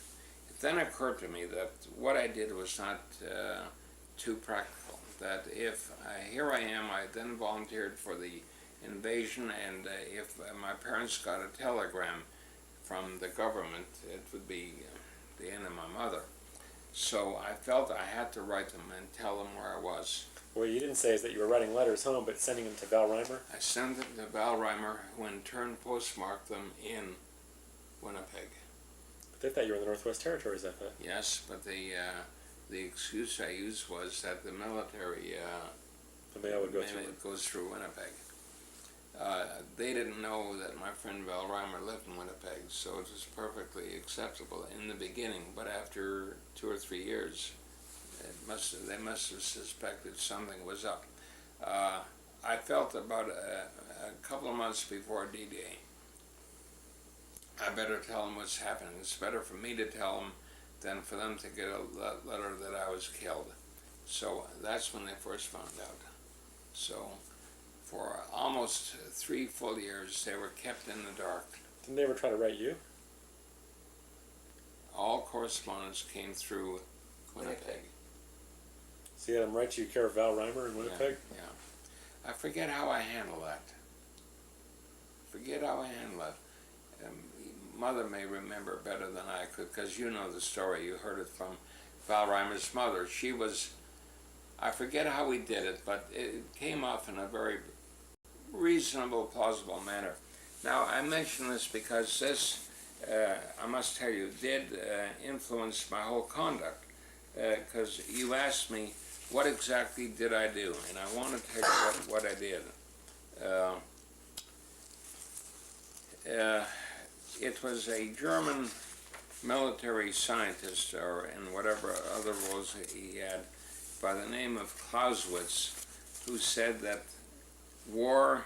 It then occurred to me that what I did was not too practical. That if here I am, I then volunteered for the invasion, and if my parents got a telegram from the government, it would be the end of my mother. So I felt I had to write them and tell them where I was. What you didn't say is that you were writing letters home, but sending them to Val Reimer? I sent them to Val Reimer, who in turn postmarked them in Winnipeg. But they thought you were in the Northwest Territories, I thought. Yes, but the excuse I used was that the military The mail would go through. it goes through Winnipeg. They didn't know that my friend Val Reimer lived in Winnipeg, so it was perfectly acceptable in the beginning. But after 2 or 3 years, they must have suspected something was up. I felt about a couple of months before D-Day, I better tell them what's happening. It's better for me to tell them than for them to get a letter that I was killed. So that's when they first found out. So for almost 3 full years, they were kept in the dark. Didn't they ever try to write you? All correspondence came through Winnipeg. So you had them write you care of Val Reimer in Winnipeg? Yeah. I forget how I handle that. Mother may remember better than I could, because you know the story. You heard it from Val Reimer's mother. She was, I forget how we did it, but it came off in a very reasonable, plausible manner. Now, I mention this because this, I must tell you, did influence my whole conduct. Because you asked me, what exactly did I do? And I want to tell you what I did. It was a German military scientist, or in whatever other roles he had, by the name of Clausewitz, who said that war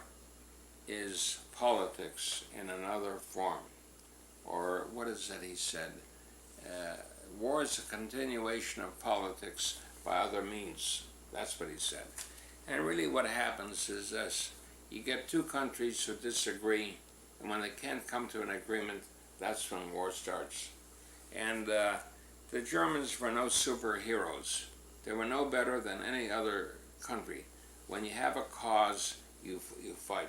is politics in another form. Or what is it he said? War is a continuation of politics, by other means. That's what he said. And really what happens is this. You get two countries who disagree, and when they can't come to an agreement, that's when war starts. And the Germans were no superheroes. They were no better than any other country. When you have a cause, you fight.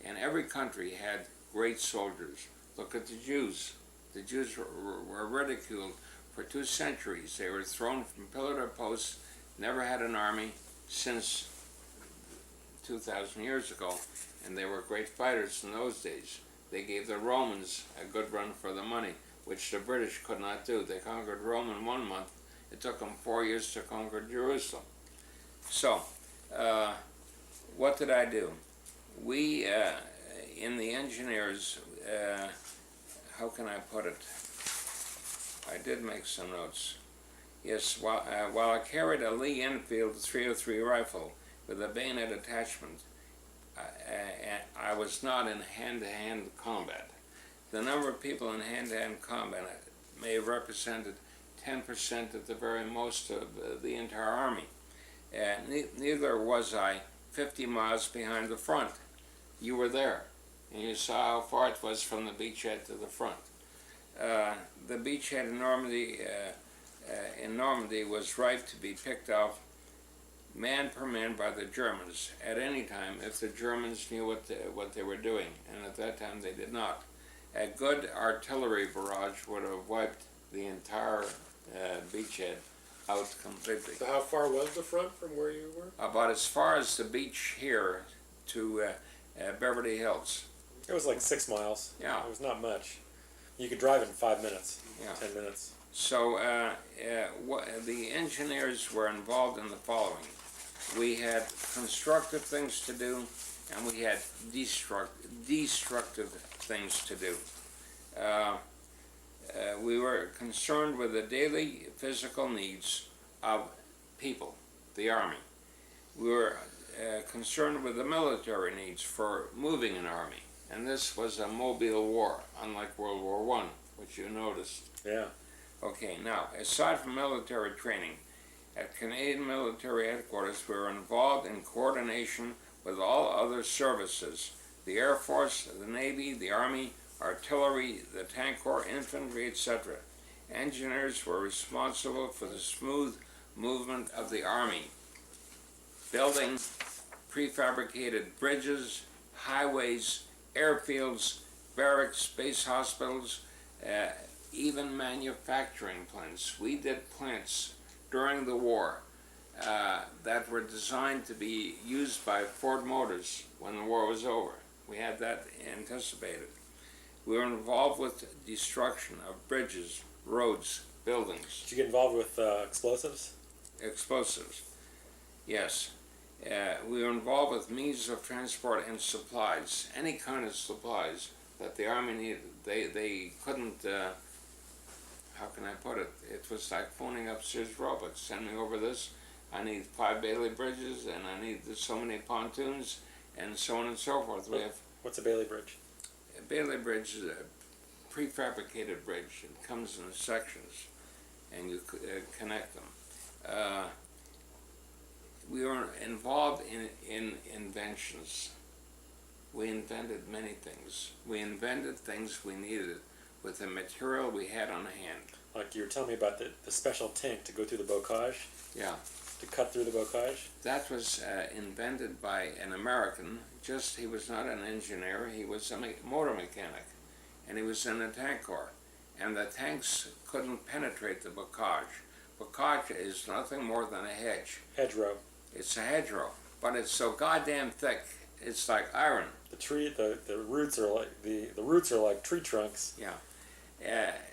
And every country had great soldiers. Look at the Jews. The Jews were ridiculed for 2 centuries. They were thrown from pillar to post, never had an army since 2,000 years ago, and they were great fighters in those days. They gave the Romans a good run for the money, which the British could not do. They conquered Rome in 1 month. It took them 4 years to conquer Jerusalem. So, what did I do? We, in the engineers, how can I put it? I did make some notes. Yes, while I carried a Lee Enfield 303 rifle with a bayonet attachment, I was not in hand-to-hand combat. The number of people in hand-to-hand combat may have represented 10% at the very most of the entire army. Neither was I 50 miles behind the front. You were there, and you saw how far it was from the beachhead to the front. The beachhead in Normandy was ripe to be picked off man per man by the Germans at any time if the Germans knew what they were doing, and at that time they did not. A good artillery barrage would have wiped the entire beachhead out completely. So how far was the front from where you were? About as far as the beach here to Beverly Hills. It was like 6 miles. Yeah. It was not much. You could drive in 5 minutes, Yeah. 10 minutes. So the engineers were involved in the following. We had constructive things to do, and we had destructive things to do. We were concerned with the daily physical needs of people, the Army. We were concerned with the military needs for moving an army, and this was a mobile war, unlike World War I, which you noticed. Yeah. Okay, now, aside from military training, at Canadian Military Headquarters, we were involved in coordination with all other services, the Air Force, the Navy, the Army, artillery, the tank corps, infantry, etc. Engineers were responsible for the smooth movement of the Army, building prefabricated bridges, highways, airfields, barracks, base hospitals, even manufacturing plants. We did plants during the war that were designed to be used by Ford Motors when the war was over. We had that anticipated. We were involved with destruction of bridges, roads, buildings. Did you get involved with explosives? Explosives, yes. We were involved with means of transport and supplies, any kind of supplies that the Army needed. They couldn't, how can I put it? It was like phoning up Sears Roebuck, send me over this, I need 5 Bailey bridges, and I need so many pontoons, and so on and so forth. What's a Bailey Bridge? A Bailey Bridge is a prefabricated bridge. It comes in sections, and you connect them. We were involved in inventions. We invented many things. We invented things we needed with the material we had on hand. Like you were telling me about the special tank to go through the bocage? Yeah. To cut through the bocage? That was invented by an American. He was not an engineer, he was a motor mechanic. And he was in the tank corps. And the tanks couldn't penetrate the bocage. Bocage is nothing more than a hedge. Hedgerow. It's a hedgerow, but it's so goddamn thick, it's like iron. The roots are like the roots are like tree trunks. Yeah.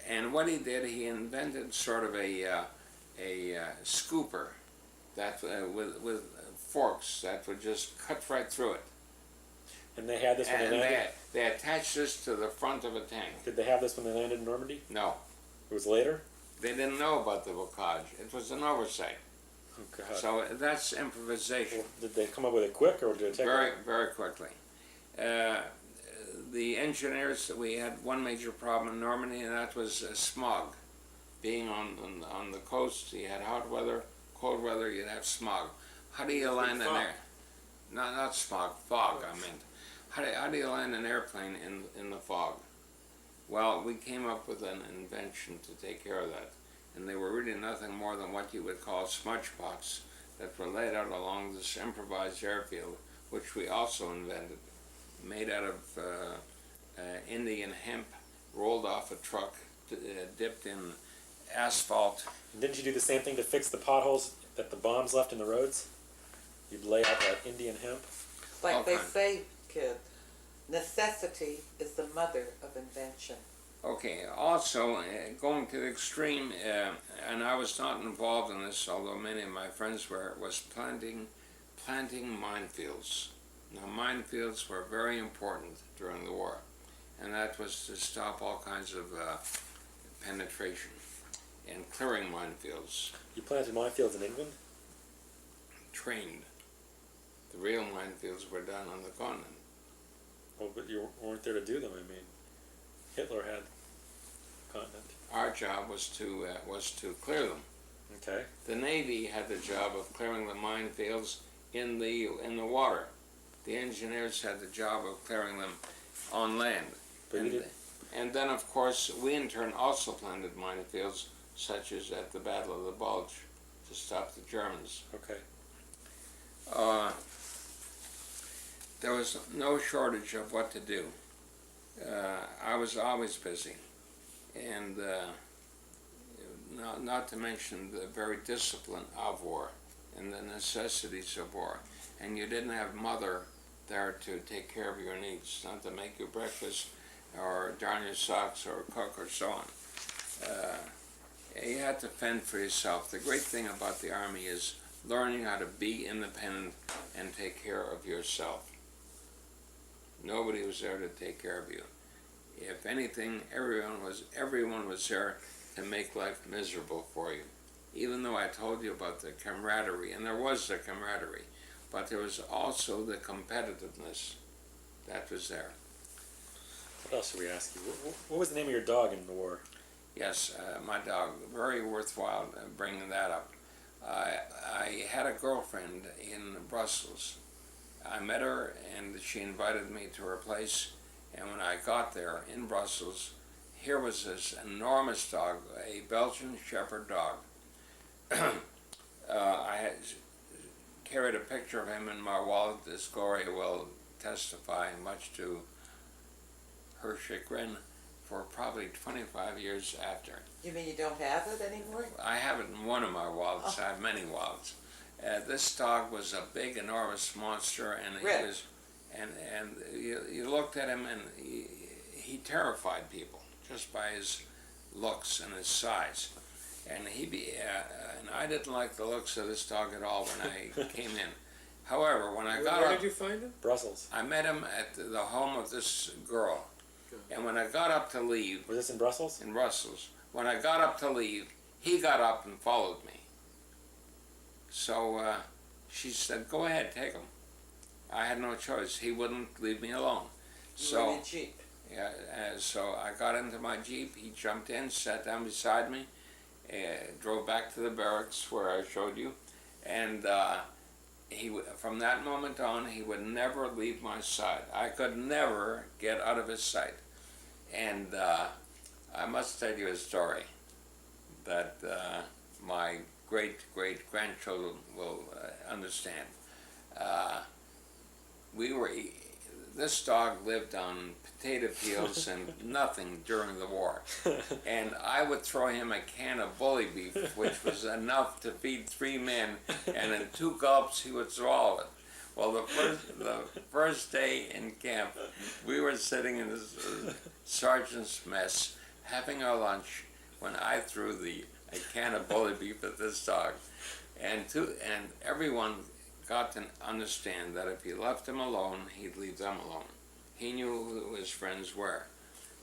And what he did, he invented sort of a scooper that with forks that would just cut right through it. And they had this when they landed? They attached this to the front of a tank. Did they have this when they landed in Normandy? No. It was later? They didn't know about the bocage. It was an oversight. Oh, God. So that's improvisation. Well, did they come up with it quick, or did it take Very quickly. The engineers, we had one major problem in Normandy, and that was smog. Being on the coast, you had hot weather, cold weather, you'd have smog. How do you land an air? Not smog, fog, I meant. How do you land an airplane in the fog? Well, we came up with an invention to take care of that. And they were really nothing more than what you would call smudge pots that were laid out along this improvised airfield, which we also invented, made out of Indian hemp, rolled off a truck, dipped in asphalt. And didn't you do the same thing to fix the potholes that the bombs left in the roads? You'd lay out that Indian hemp. Like they say, kid, necessity is the mother of invention. Okay, also, going to the extreme, and I was not involved in this, although many of my friends were, was planting minefields. Now, minefields were very important during the war, and that was to stop all kinds of penetration and clearing minefields. You planted minefields in England? Trained. The real minefields were done on the continent. Well, but you weren't there to do them. I mean, Hitler had the continent. Our job was to clear them. Okay. The Navy had the job of clearing the minefields in the water. The engineers had the job of clearing them on land. But you didn't. And then, of course, we in turn also planted minefields, such as at the Battle of the Bulge, to stop the Germans. Okay. There was no shortage of what to do. I was always busy, and not to mention the very discipline of war and the necessities of war. And you didn't have mother there to take care of your needs, not to make you breakfast or darn your socks or cook or so on. You had to fend for yourself. The great thing about the Army is learning how to be independent and take care of yourself. Nobody was there to take care of you. If anything, everyone was there to make life miserable for you. Even though I told you about the camaraderie, and there was the camaraderie, but there was also the competitiveness that was there. What else should we ask you? What was the name of your dog in the war? Yes, my dog. Very worthwhile bringing that up. I had a girlfriend in Brussels. I met her and she invited me to her place, and when I got there in Brussels, here was this enormous dog, a Belgian Shepherd dog. I had carried a picture of him in my wallet, as Gloria will testify, much to her chagrin, for probably 25 years after. You mean you don't have it anymore? I have it in one of my wallets. I have many wallets. This dog was a big, enormous monster, and he was, and you looked at him, and he terrified people just by his looks and his size. And and I didn't like the looks of this dog at all when I came in. However, when I got Where up, did you find him? Brussels. I met him at the home of this girl. And when I got up to leave, Was this in Brussels? in Brussels, when I got up to leave, he got up and followed me. So she said, "Go ahead, take him." I had no choice. He wouldn't leave me alone. You were in a Jeep. Yeah, so I got into my Jeep. He jumped in, sat down beside me, drove back to the barracks where I showed you, and from that moment on, he would never leave my side. I could never get out of his sight. And I must tell you a story that my great-great-grandchildren will understand. This dog lived on potato peels and nothing during the war. And I would throw him a can of bully beef, which was enough to feed 3 men, and in 2 gulps he would swallow it. Well, the first day in camp, we were sitting in this sergeant's mess, having our lunch, when I threw a can of bully beef at this dog. And everyone got to understand that if he left him alone, he'd leave them alone. He knew who his friends were,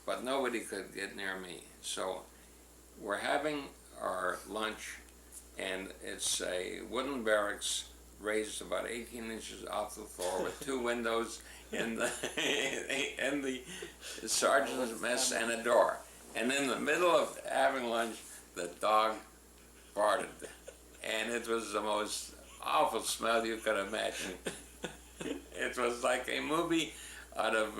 but nobody could get near me. So we're having our lunch, and it's a wooden barracks raised about 18 inches off the floor with 2 windows in the sergeant's mess and a door. And in the middle of having lunch, the dog farted. and it was the most awful smell you could imagine. It was like a movie out of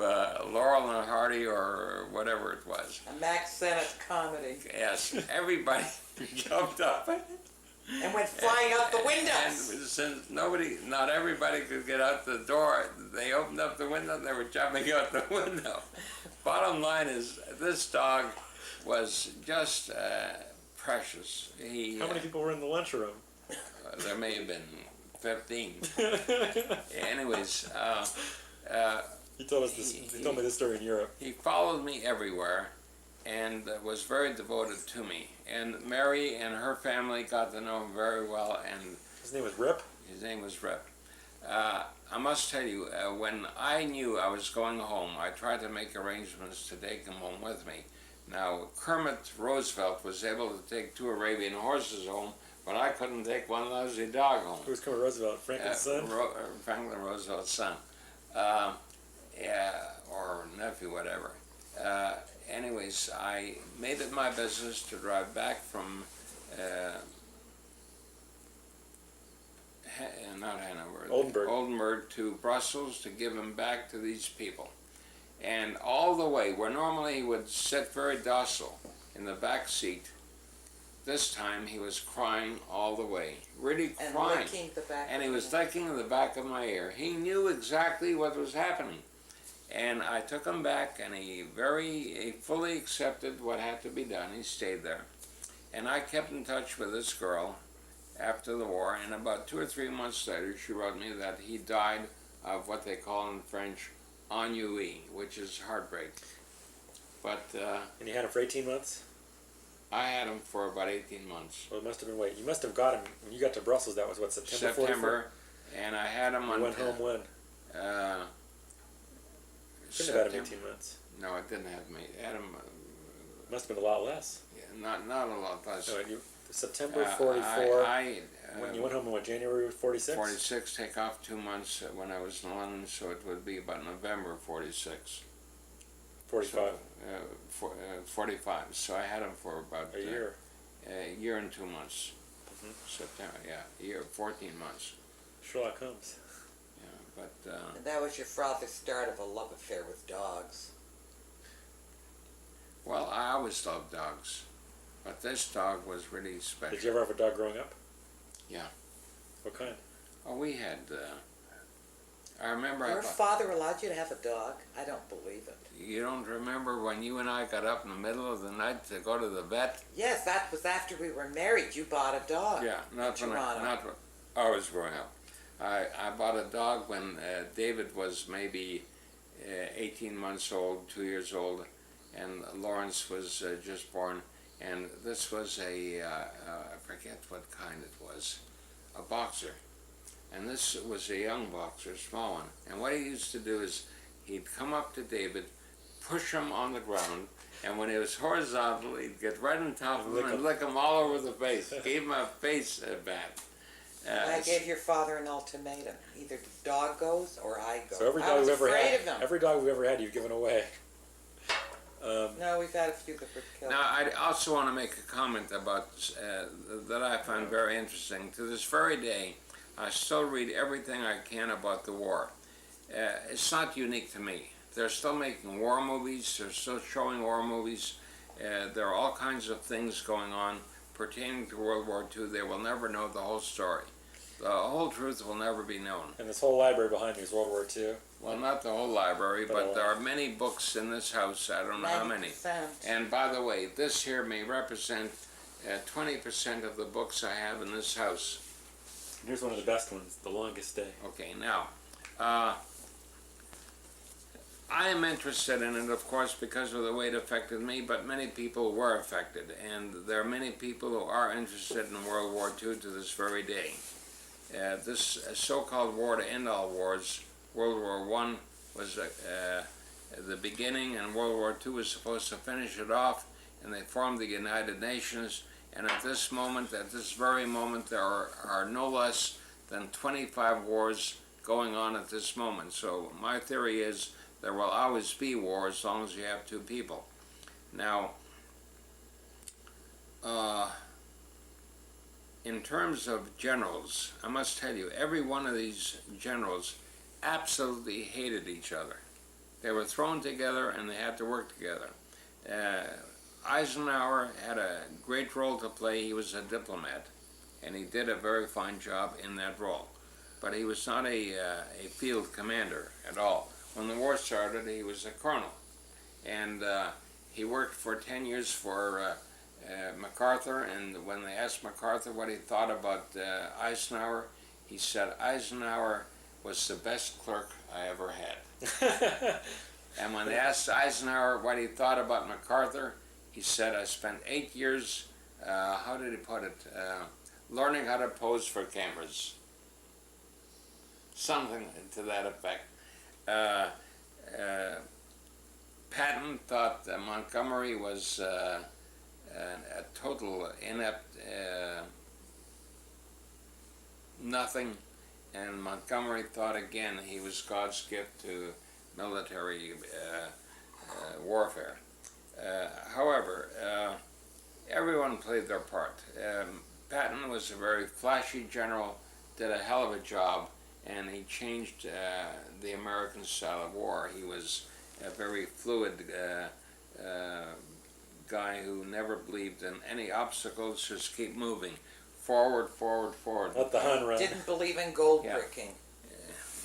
Laurel and Hardy or whatever it was. A Max Sennett comedy. Yes, everybody jumped up. And went flying out the And windows. since not everybody could get out the door, they opened up the window, they were jumping out the window. Bottom line is, this dog was just precious. How many people were in the lunchroom? There may have been 15. Anyways, He told us this. He told me this story in Europe. he followed me everywhere and was very devoted to me. And Mary and her family got to know him very well, and His name was Rip. his name was Rip. I must tell you, when I knew I was going home, I tried to make arrangements to take him home with me. Now, Kermit Roosevelt was able to take 2 Arabian horses home, but I couldn't take one lousy dog home. Who was Kermit Roosevelt? Franklin's son? Franklin Roosevelt's son. Or nephew, whatever. Anyways, I made it my business to drive back from not Hanover, Oldenburg to Brussels to give him back to these people. And all the way, where normally he would sit very docile in the back seat, this time he was crying all the way, really And crying. licking the back And he of was the- licking the back of my ear. He knew exactly what was happening. And I took him back, and he fully accepted what had to be done. He stayed there. And I kept in touch with this girl after the war, and about 2 or 3 months later, she wrote me that he died of what they call in French ennui, which is heartbreak. But And you had him for 18 months? I had him for about 18 months. Well, it must have been, wait, you must have got him, when you got to Brussels, that was what, September 44? September, and I had him You on. went home when? Couldn't have had him 18 months. No, it didn't have me. Had him. Must have been a lot less. Yeah, not a lot less. No, September 44, I when you went home in what, January 46? 46, take off 2 months when I was in London, so it would be about November 46. 45. So, 45. So I had him for about A year. A year and 2 months. Mhm. September, yeah, a year, 14 months. Sherlock Holmes. Yeah, but And that was your father's start of a love affair with dogs. well, I always loved dogs, but this dog was really special. Did you ever have a dog growing up? Yeah. What kind? Oh, we had. I remember. Your father allowed you to have a dog? I don't believe it. You don't remember when you and I got up in the middle of the night to go to the vet? Yes, that was after we were married. You bought a dog. Yeah, not when Toronto. I was growing up. I bought a dog when David was maybe 18 months old, 2 years old, and Laurence was just born. And this was I forget what kind it was, a boxer. And this was a young boxer, a small one. And what he used to do is he'd come up to David, push him on the ground, and when he was horizontal, he'd get right on top of him and lick him all over the face. Gave him a face bath. I gave your father an ultimatum. Either the dog goes or I go. So every I dog was we've ever afraid had, of him. every dog we've ever had, you've given away. No, we've had a few that were killed. Now, I also want to make a comment about that I find very interesting. To this very day, I still read everything I can about the war. It's not unique to me. They're still making war movies. They're still showing war movies. There are all kinds of things going on pertaining to World War II. They will never know the whole story. The whole truth will never be known. And this whole library behind me is World War II. Well, not the whole library, but there are many books in this house. I don't know how many. 90%. And by the way, this here may represent 20% of the books I have in this house. Here's one of the best ones, The Longest Day. Okay, now, I am interested in it, of course, because of the way it affected me, but many people were affected, and there are many people who are interested in World War II to this very day. This so-called war to end all wars, World War I was the beginning, and World War II was supposed to finish it off, and they formed the United Nations, and at this moment, at this very moment, there are no less than 25 wars going on at this moment. So my theory is there will always be war as long as you have two people. Now, in terms of generals, I must tell you, every one of these generals absolutely hated each other. They were thrown together and they had to work together. Eisenhower had a great role to play. He was a diplomat, and he did a very fine job in that role. But he was not a field commander at all. When the war started, he was a colonel. And he worked for 10 years for MacArthur, and when they asked MacArthur what he thought about Eisenhower, he said Eisenhower was the best clerk I ever had. And when they asked Eisenhower what he thought about MacArthur, he said, I spent 8 years, how did he put it, learning how to pose for cameras. Something to that effect. Patton thought that Montgomery was a total inept nothing, and Montgomery thought again he was God's gift to military warfare. However, everyone played their part. Patton was a very flashy general, did a hell of a job, and he changed the American style of war. He was a very fluid guy who never believed in any obstacles, just keep moving. Forward, forward, forward. Let the Hun run. Didn't believe in gold bricking.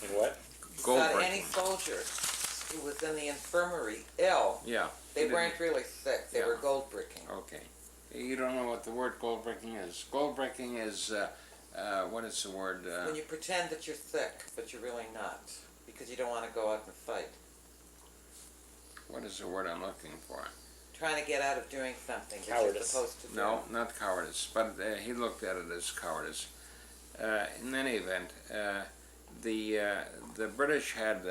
In what? Gold Not breaking. any soldier who was in the infirmary ill. Yeah. They weren't really sick. They Yeah. were gold bricking. Okay. You don't know what the word gold breaking is. Gold breaking is, what is the word? When you pretend that you're sick, but you're really not, because you don't want to go out and fight. What is the word I'm looking for? Trying to get out of doing something that you're Cowardice. supposed to do. No, not cowardice, but he looked at it as cowardice. In any event, the British had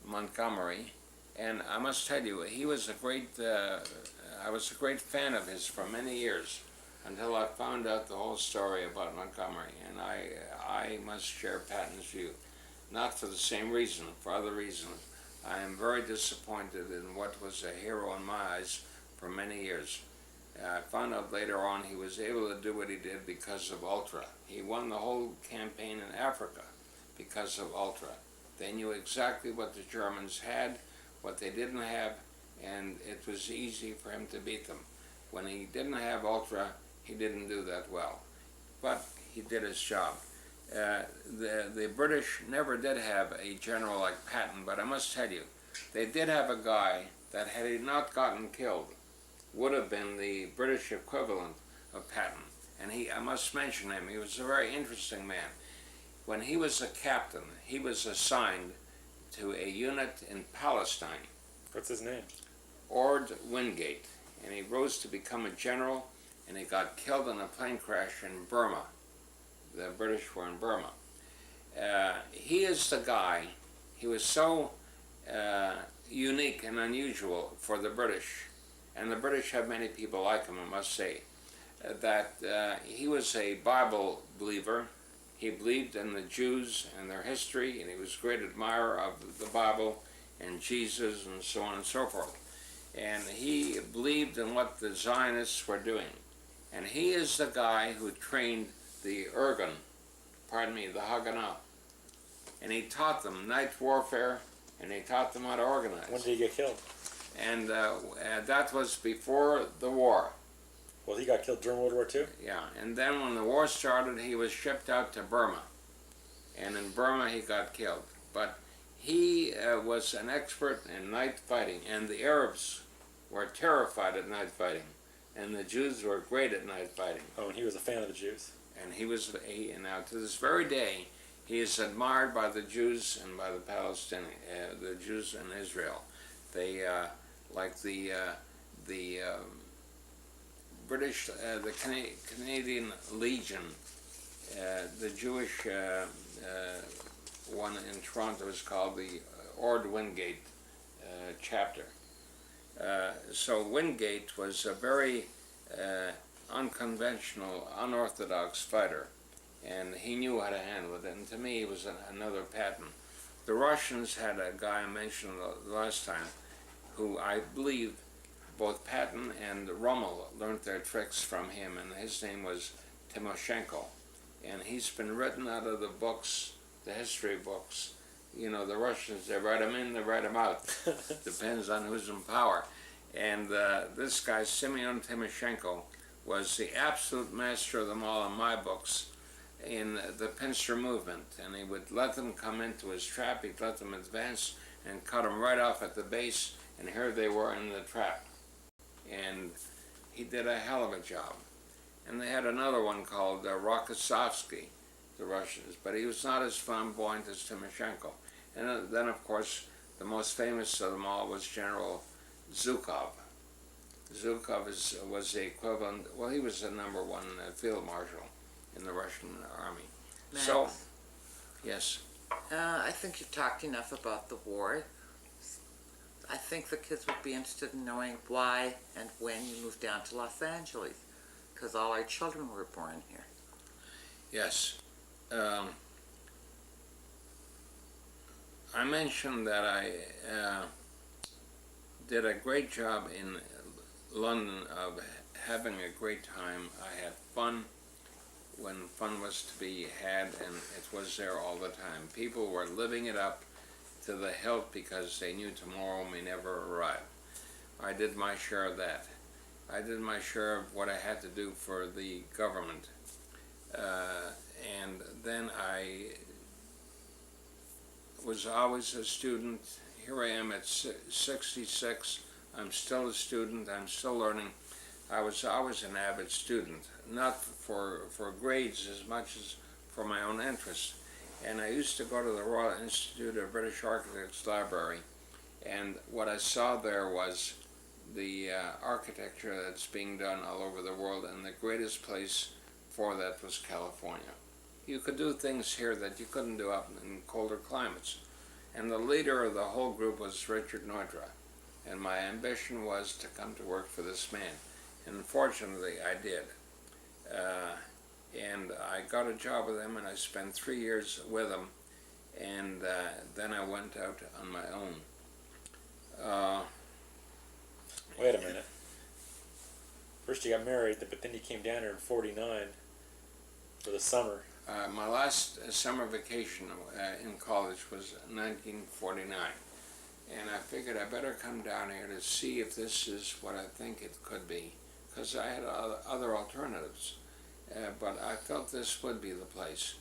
Montgomery, and I must tell you, he was a great. I was a great fan of his for many years, until I found out the whole story about Montgomery, and I must share Patton's view, not for the same reason, for other reasons. I am very disappointed in what was a hero in my eyes for many years. I found out later on he was able to do what he did because of Ultra. He won the whole campaign in Africa because of Ultra. They knew exactly what the Germans had, what they didn't have, and it was easy for him to beat them. When he didn't have Ultra, he didn't do that well, but he did his job. The British never did have a general like Patton, but I must tell you, they did have a guy that, had he not gotten killed, would have been the British equivalent of Patton. And I must mention him, he was a very interesting man. When he was a captain, he was assigned to a unit in Palestine. What's his name? Ord Wingate, and he rose to become a general, and he got killed in a plane crash in Burma. The British were in Burma. He is the guy, he was so unique and unusual for the British, and the British have many people like him, I must say, that he was a Bible believer. He believed in the Jews and their history, and he was a great admirer of the Bible and Jesus and so on and so forth. And he believed in what the Zionists were doing. And he is the guy who trained the the Haganah. And he taught them night warfare, and he taught them how to organize. When did he get killed? And that was before the war. Well, he got killed during World War II? Yeah, and then when the war started, he was shipped out to Burma. And in Burma, he got killed. But he was an expert in night fighting, and the Arabs were terrified at night fighting, and the Jews were great at night fighting. Oh, and he was a fan of the Jews. And now to this very day, he is admired by the Jews and by the Palestinians, the Jews in Israel. They like the British, the Canadian Legion, the Jewish one in Toronto is called the Ord Wingate chapter. So Wingate was a very unconventional, unorthodox fighter, and he knew how to handle it, and to me he was another Patton. The Russians had a guy I mentioned the last time, who I believe both Patton and Rommel learned their tricks from him, and his name was Timoshenko, and he's been written out of the books, the history books. You know, the Russians, they write them in, they write them out. Depends on who's in power. And this guy, Semyon Timoshenko, was the absolute master of them all in my books in the pincer movement. And he would let them come into his trap, he'd let them advance and cut them right off at the base, and here they were in the trap. And he did a hell of a job. And they had another one called Rokossovsky, the Russians, but he was not as flamboyant as Timoshenko. And then, of course, the most famous of them all was General Zhukov. Zhukov was the equivalent, well, he was the number one field marshal in the Russian army. Max, So, yes. I think you've talked enough about the war. I think the kids would be interested in knowing why and when you moved down to Los Angeles, because all our children were born here. Yes. I mentioned that I did a great job in London of having a great time. I had fun when fun was to be had, and it was there all the time. People were living it up to the hilt because they knew tomorrow may never arrive. I did my share of that. I did my share of what I had to do for the government. And then I was always a student. Here I am at 66. I'm still a student. I'm still learning. I was always an avid student, not for grades as much as for my own interest. And I used to go to the Royal Institute of British Architects Library, and what I saw there was the architecture that's being done all over the world, and the greatest place for that was California. You could do things here that you couldn't do up in colder climates. And the leader of the whole group was Richard Nordra. And my ambition was to come to work for this man. And fortunately, I did. And I got a job with him, and I spent 3 years with him. And then I went out on my own. Wait a minute. First you got married, but then you came down here in '49 for the summer. My last summer vacation in college was 1949. And I figured I better come down here to see if this is what I think it could be, because I had other alternatives. But I felt this would be the place.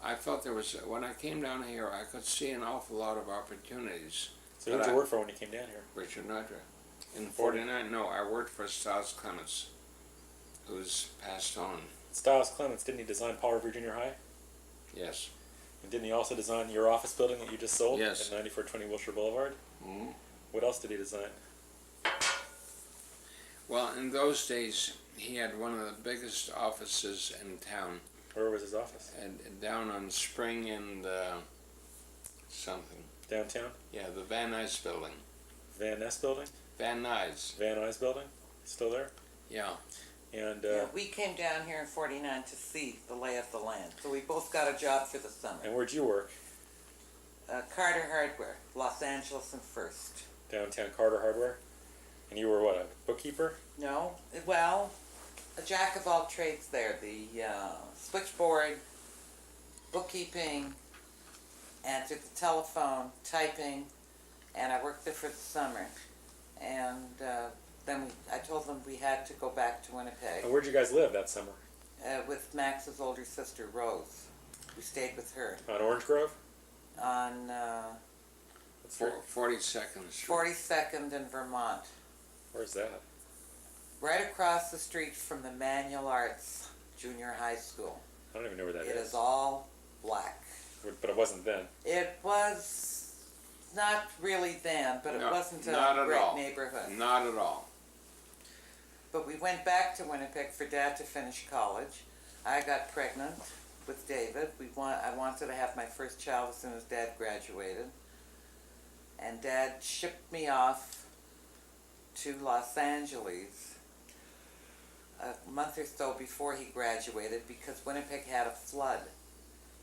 I felt there was, when I came down here, I could see an awful lot of opportunities. So who did you work for when you came down here? Richard Nordra. In '49, no, I worked for Stiles Clements, who's passed on. Stiles Clements, didn't he design Paul Revere Junior High? Yes. And didn't he also design your office building that you just sold? Yes. At 9420 Wilshire Boulevard? Mm-hmm. What else did he design? Well, in those days, he had one of the biggest offices in town. Where was his office? And down on Spring and something. Downtown? Yeah, the Van Nuys building. Van Ness building? Van Nuys. Van Nuys building? Still there? Yeah. And Yeah, we came down here in '49 to see the lay of the land. So we both got a job for the summer. and where'd you work? Carter Hardware, Los Angeles and First. Downtown Carter Hardware? And you were what, a bookkeeper? No, well, a jack of all trades there. The switchboard, bookkeeping, answered the telephone, typing, and I worked there for the summer. And then I told them we had to go back to Winnipeg And where'd you guys live that summer? with Max's older sister, Rose. We stayed with her On Orange Grove? on That's where, 42nd Street. 42nd in Vermont, where's that? right across the street from the Manual Arts Junior High School. I don't even know where that It is. is all black. But it wasn't then. It was not really then, but it No, wasn't a not at great all. neighborhood. Not at all. But we went back to Winnipeg for Dad to finish college. I got pregnant with David. I wanted to have my first child as soon as Dad graduated. And Dad shipped me off to Los Angeles a month or so before he graduated because Winnipeg had a flood.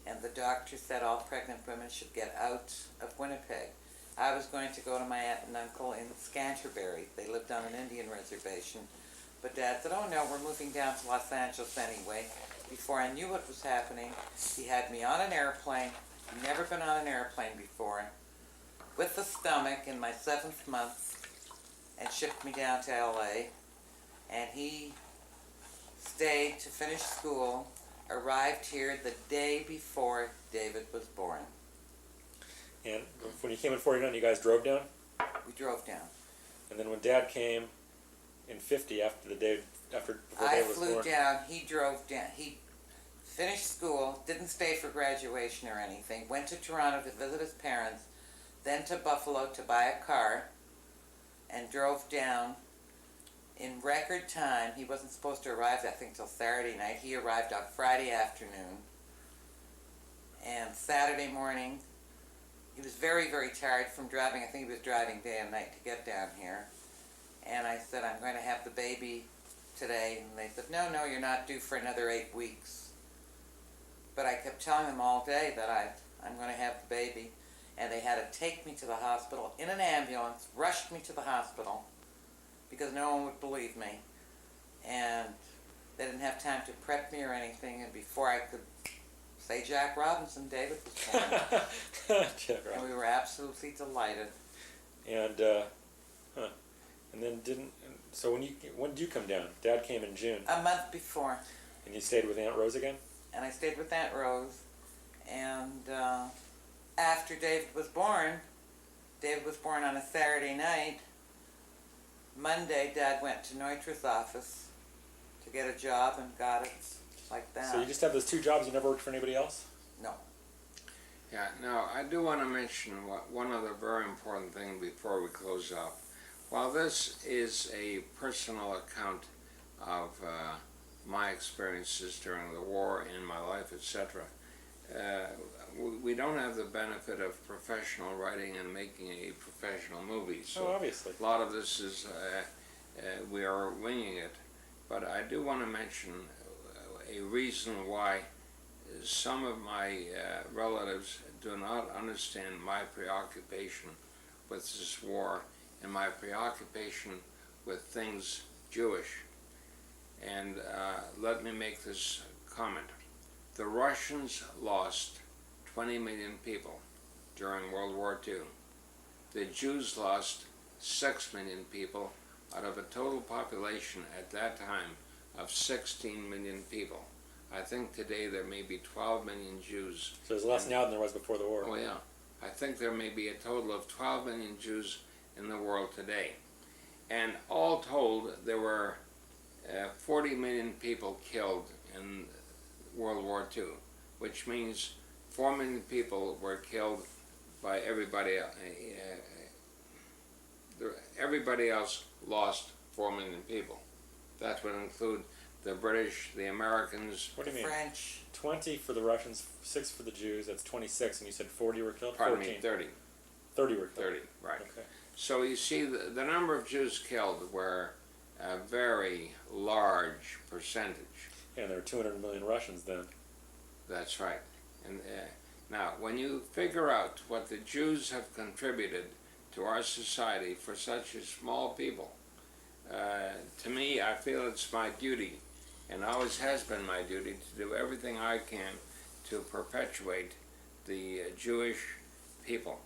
And the doctor said all pregnant women should get out of Winnipeg. I was going to go to my aunt and uncle in Scantterbury. They lived on an Indian reservation. But Dad said, oh no, we're moving down to Los Angeles anyway. before I knew what was happening, he had me on an airplane. I'd never been on an airplane before. With the stomach in my 7th month, and shipped me down to LA. And he stayed to finish school, arrived here the day before David was born. And when you came in 49, you guys drove down? We drove down. And then when Dad came in 50, before I David was flew born. down, he drove down. He finished school, didn't stay for graduation or anything, went to Toronto to visit his parents, then to Buffalo to buy a car, and drove down in record time. He wasn't supposed to arrive, I think, till Saturday night. He arrived on Friday afternoon. And Saturday morning, he was very, very tired from driving. I think he was driving day and night to get down here. And I said, I'm going to have the baby today. And they said, no, you're not due for another 8 weeks. But I kept telling them all day that I'm going to have the baby. And they had to take me to the hospital in an ambulance, rushed me to the hospital, because no one would believe me. And they didn't have time to prep me or anything. And before I could say Jack Robinson, David was born. Jack And we were absolutely delighted. And and then so when did you come down? Dad came in June. A month before. And you stayed with Aunt Rose again? And I stayed with Aunt Rose. And after David was born on a Saturday night. Monday, Dad went to Neutra's office to get a job and got it like that. So you just have those 2 jobs, you never worked for anybody else? No. Yeah, now I do want to mention one other very important thing before we close up. While this is a personal account of my experiences during the war in my life, etc., we don't have the benefit of professional writing and making a professional movie. So obviously. a lot of this is, we are winging it. But I do want to mention a reason why some of my relatives do not understand my preoccupation with this war and my preoccupation with things Jewish. And let me make this comment. The Russians lost 20 million people during World War II. The Jews lost 6 million people out of a total population at that time of 16 million people. I think today there may be 12 million Jews. So there's less now than there was before the war. Oh yeah. I think there may be a total of 12 million Jews in the world today. And all told, there were 40 million people killed in World War II, which means 4 million people were killed by everybody. Everybody else lost 4 million people. That would include the British, the Americans. What do you mean? French. 20 for the Russians, 6 for the Jews. That's 26, and you said 40 were killed? Pardon 14. me, 30. 30 were killed. 30, right. Okay. So you see, the number of Jews killed were a very large percentage. Yeah, and there were 200 million Russians then. That's right. And now, when you figure out what the Jews have contributed to our society for such a small people, to me, I feel it's my duty, and always has been my duty, to do everything I can to perpetuate the Jewish people.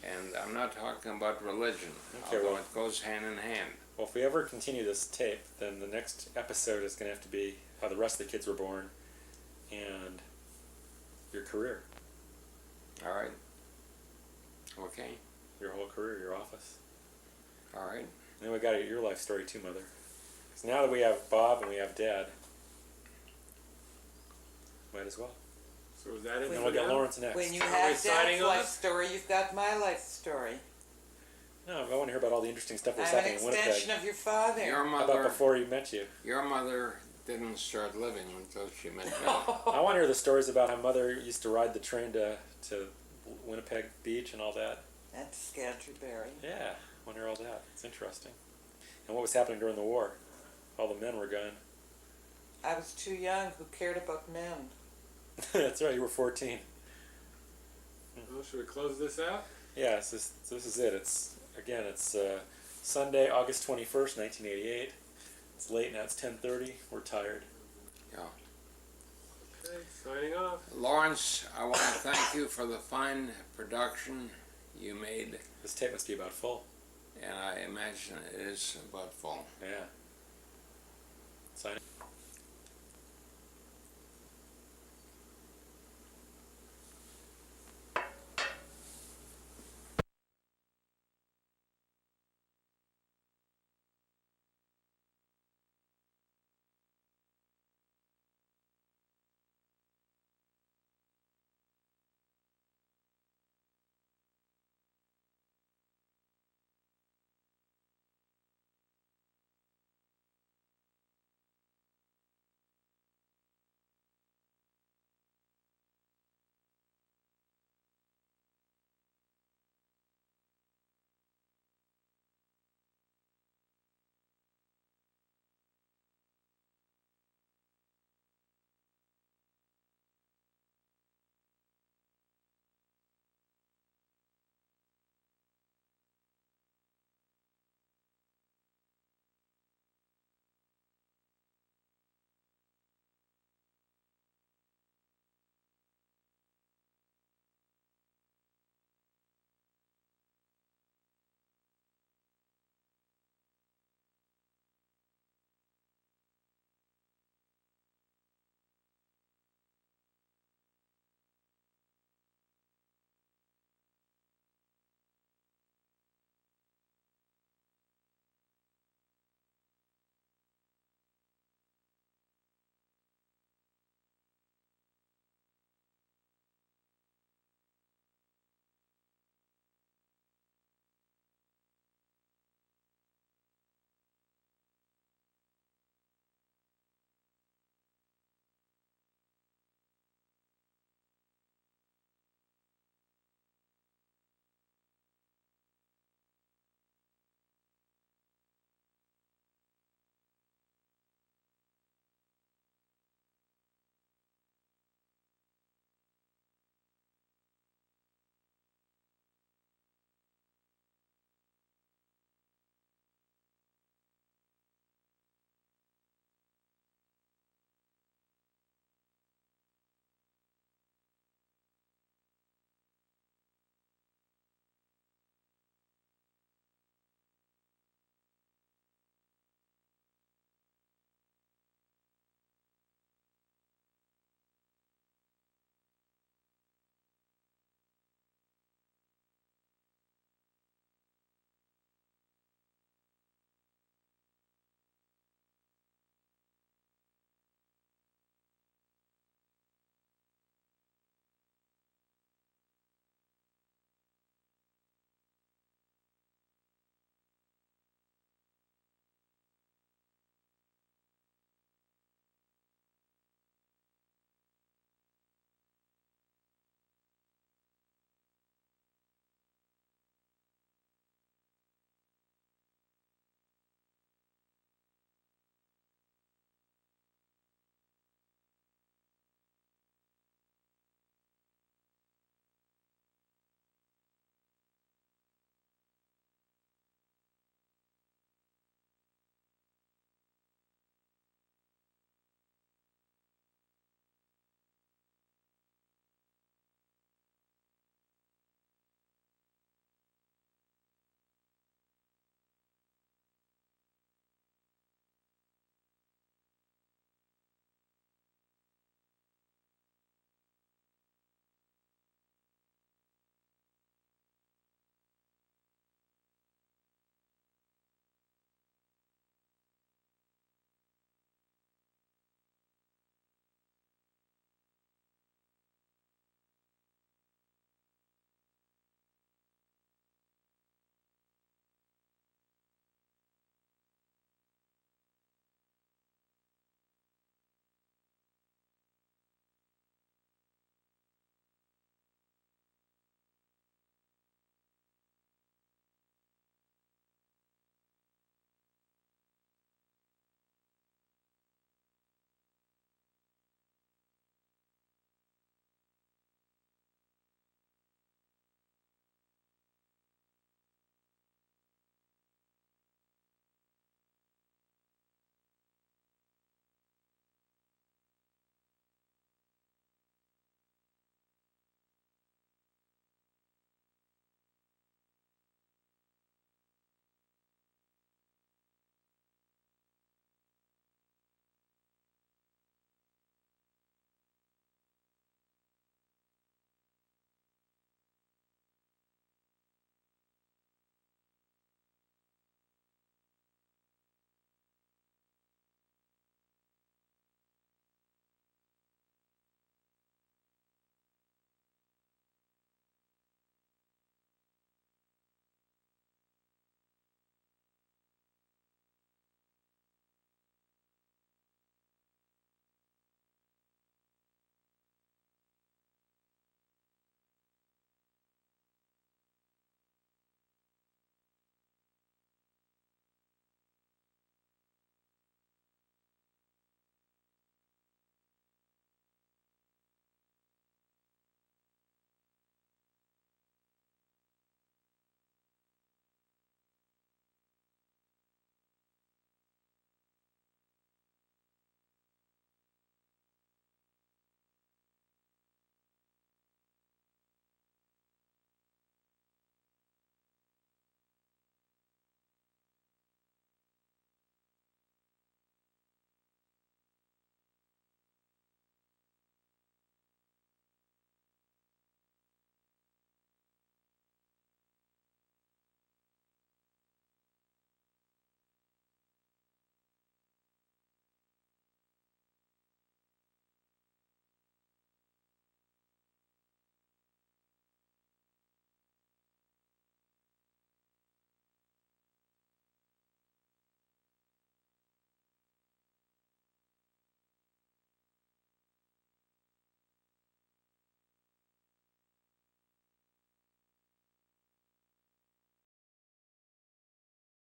And I'm not talking about religion, Okay, although well, it goes hand in hand. well, if we ever continue this tape, then the next episode is going to have to be how the rest of the kids were born and your career. All right? Okay? Your whole career, your office. All right. And then we got your life story too, Mother. So now that we have Bob and we have Dad, might as well. So is that it? And then for we'll get now? Lawrence next. When you Are we have signing Dad's life off? story, you've got my life story. No, I want to hear about all the interesting stuff that's I'm an happening in extension Winnipeg. of your father. Your How about mother, before he met you? your mother didn't start living until she met me. I want to hear the stories about how Mother used to ride the train to Winnipeg Beach and all that. That's Scantryberry. Yeah, I want to hear all that. It's interesting. And what was happening during the war? All the men were gone. I was too young. Who cared about men? That's right, you were 14. Well, should we close this out? Yeah, this is it. It's Sunday, August 21st, 1988. It's late now. It's 10:30. We're tired. Yeah. Okay, signing off. Lawrence, I want to thank you for the fine production you made, This tape must be about full. and I imagine it is about full. Yeah. Sign.